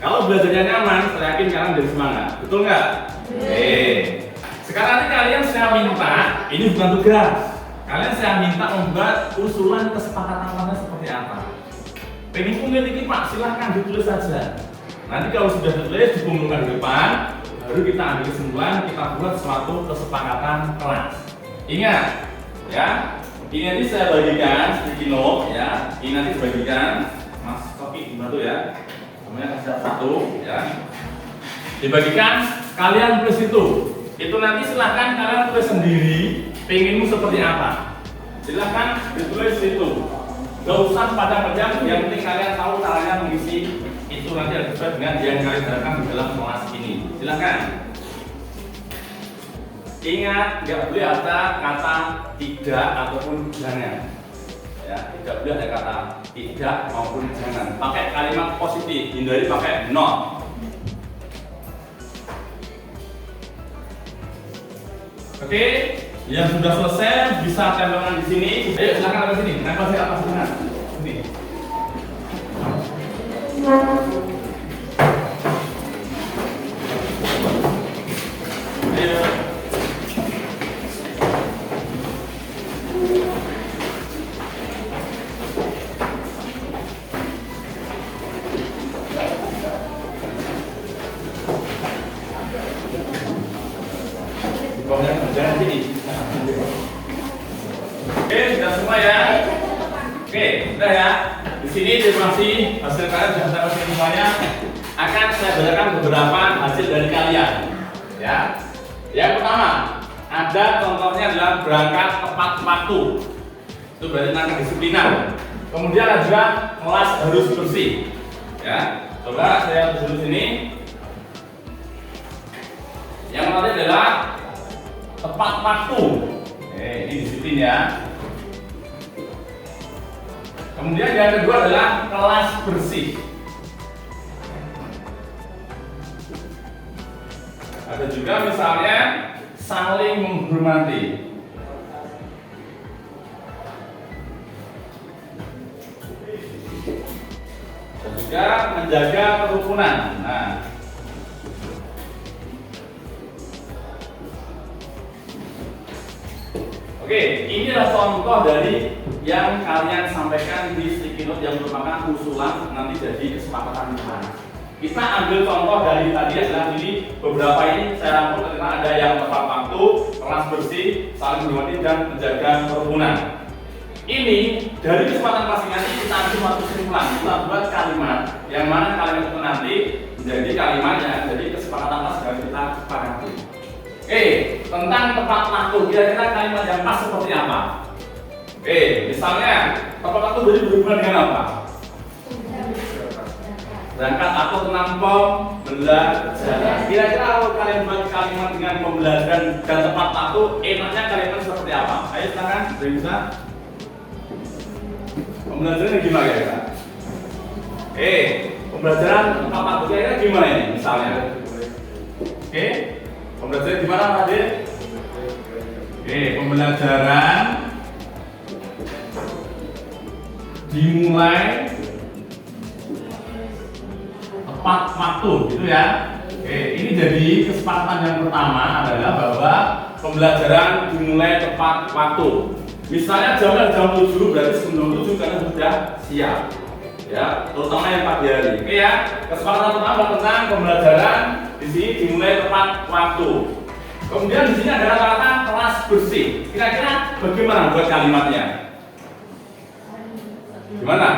Kalau belajarnya nyaman, saya yakin kalian jadi semangat. Betul nggak? Oke. Sekarang nanti kalian saya minta, ini bukan tugas. Kalian saya minta membuat usulan kesepakatan kelasnya seperti apa. Pengen memiliki Pak, silahkan ditulis saja. Nanti kalau sudah ditulis, dikumpulkan di depan, baru kita ambil kesimpulan, kita buat suatu kesepakatan kelas. Ingat, ya, ini nanti saya bagikan sedikit note, ya. Ini nanti dibagikan, Mas Kopi dibantu ya. Namanya kasih satu, ya. Dibagikan, kalian tulis itu. Itu nanti silahkan kalian tulis sendiri, pengenmu seperti apa. Silahkan ditulis itu. Gak usah pada kerjaan, yang penting kalian tahu caranya mengisi itu nanti ada sesuai dengan yang kalian harapkan di dalam kelas ini. Silahkan. Ingat, nggak boleh ada kata tidak ataupun jangan. Ya, tidak boleh ada kata tidak maupun jangan. Pakai kalimat positif, hindari pakai not. Oke, yang sudah selesai bisa tempelan di sini. Ayo silakan ke sini. Nempel di atas sana. Sini. Ayo. Jangan sini. Oke, sudah semua ya. Oke, sudah ya. Di sini informasi hasil kalian sudah saya kasih semuanya. Akan saya bacakan beberapa hasil dari kalian. Ya. Yang pertama, ada contohnya adalah berangkat tepat waktu. Itu berarti tentang kedisiplinan. Kemudian ada juga kelas harus bersih. Ya. Coba saya tulis sini. Yang pertama adalah tepat waktu. Ini disiplin ya. Kemudian yang kedua adalah kelas bersih. Ada juga misalnya saling menghormati. Dan juga menjaga kerukunan. Nah, oke, ini adalah contoh dari yang kalian sampaikan di sticky note yang merupakan usulan nanti jadi kesepakatan kelas. Kita ambil contoh dari tadi adalah ini beberapa ini saya rangkum ketika ada yang tepat waktu, kelas bersih, saling menghormati dan menjaga kerukunan. Ini dari kesempatan kelas ini nanti kita ambil suatu kesimpulan, kita buat kalimat yang mana kalimat itu nanti menjadi kalimat yang jadi kesepakatan kelas yang kita sepakati. Tentang tepat waktu, kira-kira kalimat yang pas seperti apa? Misalnya tepat waktu berhubungan dengan apa? Berangkat atau tentang pembelajaran. Kira-kira kalau kalian buat kalimat dengan pembelajaran dan tepat waktu, enaknya kalimat seperti apa? Ayo silakan, bisa. Pembelajaran gimana ya? Pembelajaran tepat waktu kira-kira gimana ini? Misalnya, pembelajaran gimana Pak Ade? Pembelajaran dimulai tepat waktu, gitu ya. Ini jadi kesepakatan yang pertama adalah bahwa pembelajaran dimulai tepat waktu. Misalnya jam 7 berarti sebelum 7 karena sudah siap. Ya, terutama yang pagi hari. Ya, kesepakatan pertama tentang pembelajaran di sini dimulai tepat waktu. Kemudian di sini ada kata-kata kelas bersih. Kira-kira bagaimana buat kalimatnya? Gimana?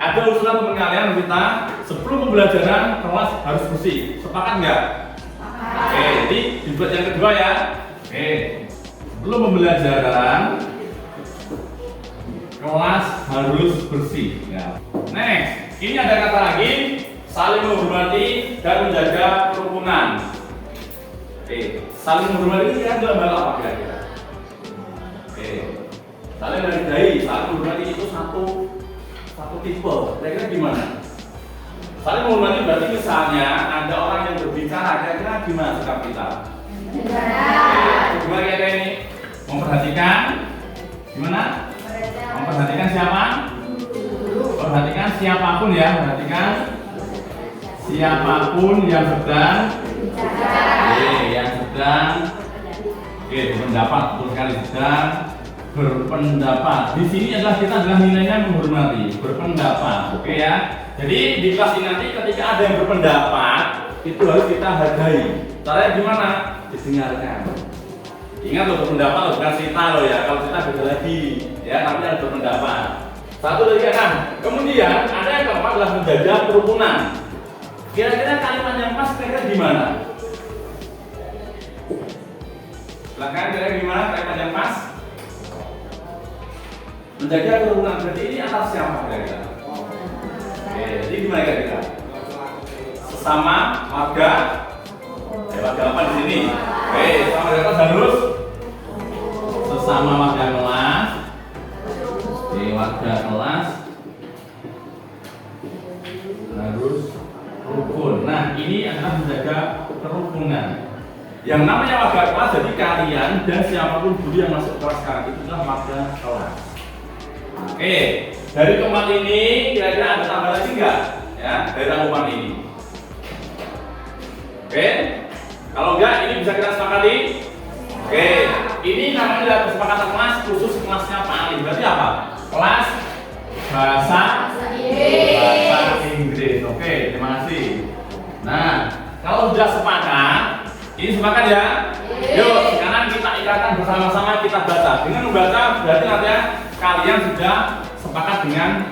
Ada usulan teman kalian kita sebelum pembelajaran kelas harus bersih. Sepakat nggak? Oke, jadi dibuat yang kedua ya. Oke, sebelum pembelajaran kelas harus bersih. Ya. Next, ini ada kata lagi, saling menghormati dan menjaga kerukunan. Oke, saling menghormati ini kan dalam hal apa kira-kira? Oke, saling menghargai, saling menghormati itu satu tipe. Kira-kira gimana? Saling menghormati berarti misalnya ada orang yang berbicara, kira-kira gimana sikap kita? Gimana kira-kira ini? Memperhatikan? Gimana? Memperhatikan siapa? Perhatikan siapapun ya, perhatikan siapapun yang sedang berpendapat, betul sekali, sedang berpendapat. Di sini adalah kita adalah nilainya menghormati, berpendapat, oke ya. Jadi di kelas ini nanti ketika ada yang berpendapat itu harus kita hargai. Caranya gimana? Didengarkan. Ingat loh, berpendapat loh, bukan cita loh ya. Kalau cita beda lagi, ya, tapi harus berpendapat. Satu lagi kan. Kemudian ada yang keempat adalah menjaga kerukunan. Kira-kira kalimat yang pas kira-kira gimana? Silakan, kira-kira gimana kalimat yang pas? Menjaga kerukunan berarti ini atas siapa kira-kira? Oke, jadi gimana kira-kira? Sesama warga. Warga apa di sini? Oke, sesama warga kelas harus sesama warga kelas. Oke, warga kelas harus rukun. Nah, ini adalah menjaga kerukunan. Yang namanya warga kelas, jadi kalian dan siapapun guru yang masuk kelas sekarang itu adalah warga kelas. Oke, dari keempat ini kira-kira ada tambah lagi nggak? Ya, dari rangkuman ini. Oke, kalau enggak ini bisa kita sepakati. Oke, ini namanya adalah kesepakatan kelas khusus kelasnya Pak Ali. Berarti apa? Kelas bahasa Inggris. Oke, terima kasih. Nah, kalau sudah sepakat, ini sepakat ya? Yuk, sekarang kita ikatkan bersama-sama, kita baca. Dengan membaca berarti nanti kalian sudah sepakat dengan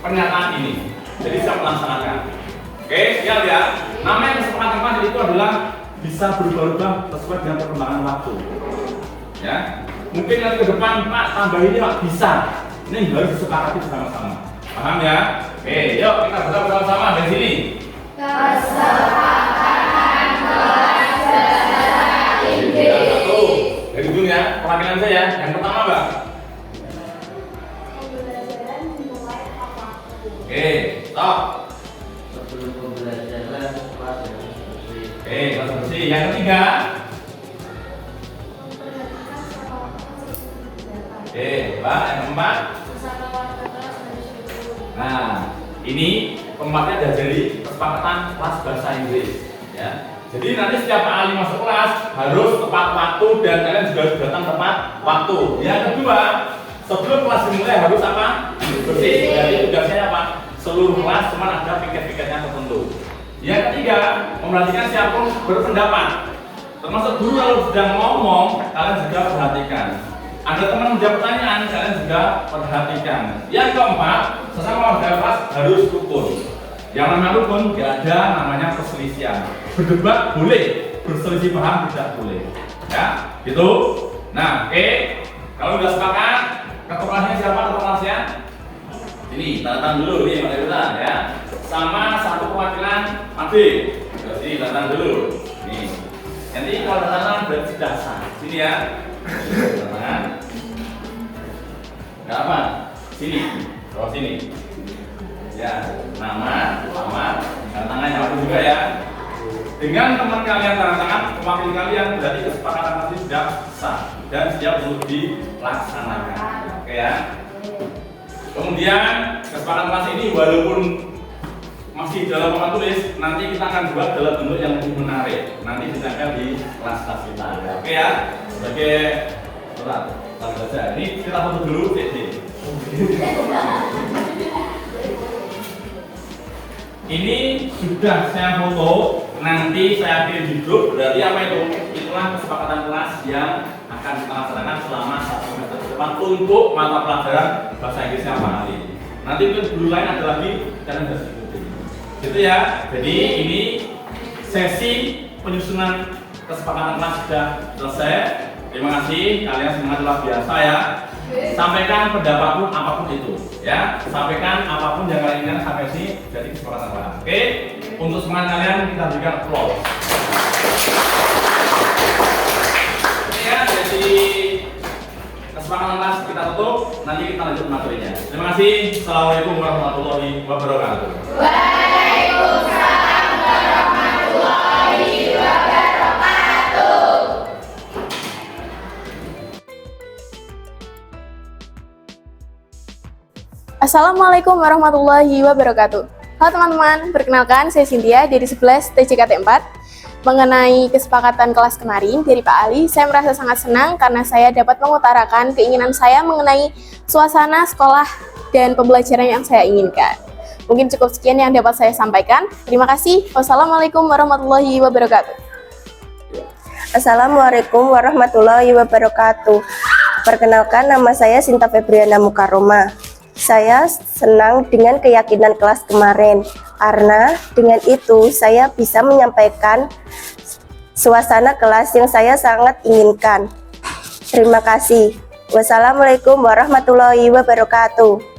pernyataan ini. Jadi siap melaksanakan. Oke, siap ya. Namanya kesepakatan kelas itu adalah bisa berubah-ubah sesuai dengan perkembangan waktu. Ya, mungkin nanti ke depan Pak tambah ini Pak bisa. Ini harus disepakati bersama-sama. Paham ya? Oke, yuk kita baca bersama-sama dari sini. Kesepakatan kelas bahasa Inggris. Satu, dari dulu ya, perwakilan saya. Yang pertama, Mbak. Pembelajaran dimulai tepat waktu. Oke, stop. Sebelum pembelajaran kelas harus bersih. Oke, kelas bersih. Yang ketiga. Memperhatikan siapa waktu sesuai kegiatan. Oke, Mbak. Yang keempat. Sesama warga kelas harus rukun. Nah, ini keempatnya ada dari kesepakatan kelas bahasa Inggris. Ya. Jadi nanti setiap Pak Ali masuk kelas harus tepat waktu dan kalian juga harus datang tepat waktu. Yang kedua, sebelum kelas dimulai harus apa? Bersih. Jadi tugasnya apa? Seluruh kelas cuma ada piket-piketnya tertentu. Yang ketiga, memperhatikan siapapun berpendapat. Termasuk guru kalau sedang ngomong, kalian juga perhatikan. Ada teman menjawab pertanyaan, kalian juga perhatikan. Yang keempat, sesama warga kelas harus rukun. Yang namanya rukun, tidak ada namanya perselisihan. Berdebat boleh, berselisih paham tidak boleh. Ya, gitu. Nah, oke. Kalau sudah sepakat, ketua kelasnya siapa ketua kelasnya? Ini, tanda tangan dulu, ini Pak Dewa ya. Sama satu perwakilan Ade. Jadi tanda tangan dulu. Nih. Nanti kalau tanda tangan berarti sudah sah. Sini ya. Tanda tangan. Enggak apa? Sini. Terus sini. Ya, nama, tanda tangannya aku juga ya. Dengan teman kalian tanda tangan, wakil kalian berarti kesepakatan nanti sudah sah dan siap untuk dilaksanakan. Oke ya. Kemudian kesepakatan kelas ini walaupun masih dalam papan tulis, nanti kita akan buat dalam bentuk yang lebih menarik. Nanti ditempel di kelas-kelas kita. Oke ya. Sebagai surat saja. Ini kita foto dulu, Ini sudah saya foto, nanti saya kirim di grup. Berarti apa itu? Itulah kesepakatan kelas yang akan kita laksanakan selama 1 semester ke depan untuk mata pelajaran bahasa Inggrisnya Pak Ali. Nanti guru lain ada lagi, kalian harus ikuti. Gitu ya. Jadi ini sesi penyusunan kesepakatan kelas sudah selesai. Terima kasih, kalian semangat luar biasa ya. Sampaikan pendapatmu apapun itu, ya. Sampaikan apapun yang kalian inginkan sampai sini jadi kesepakatan kelas. Oke? Untuk semangat kalian kita berikan applause. Oke ya, jadi kesepakatan kelas kita tutup. Nanti kita lanjut materinya. Terima kasih. Assalamualaikum warahmatullahi wabarakatuh. Waalaikumsalam warahmatullahi wabarakatuh. Assalamualaikum warahmatullahi wabarakatuh. Halo teman-teman, perkenalkan saya Cynthia dari 11 TJKT 4. Mengenai kesepakatan kelas kemarin dari Pak Ali, saya merasa sangat senang karena saya dapat mengutarakan keinginan saya mengenai suasana sekolah dan pembelajaran yang saya inginkan. Mungkin cukup sekian yang dapat saya sampaikan. Terima kasih. Wassalamualaikum warahmatullahi wabarakatuh. Assalamualaikum warahmatullahi wabarakatuh. Perkenalkan, nama saya Sinta Febriana Mukaroma. Saya senang dengan keyakinan kelas kemarin, karena dengan itu saya bisa menyampaikan suasana kelas yang saya sangat inginkan. Terima kasih. Wassalamualaikum warahmatullahi wabarakatuh.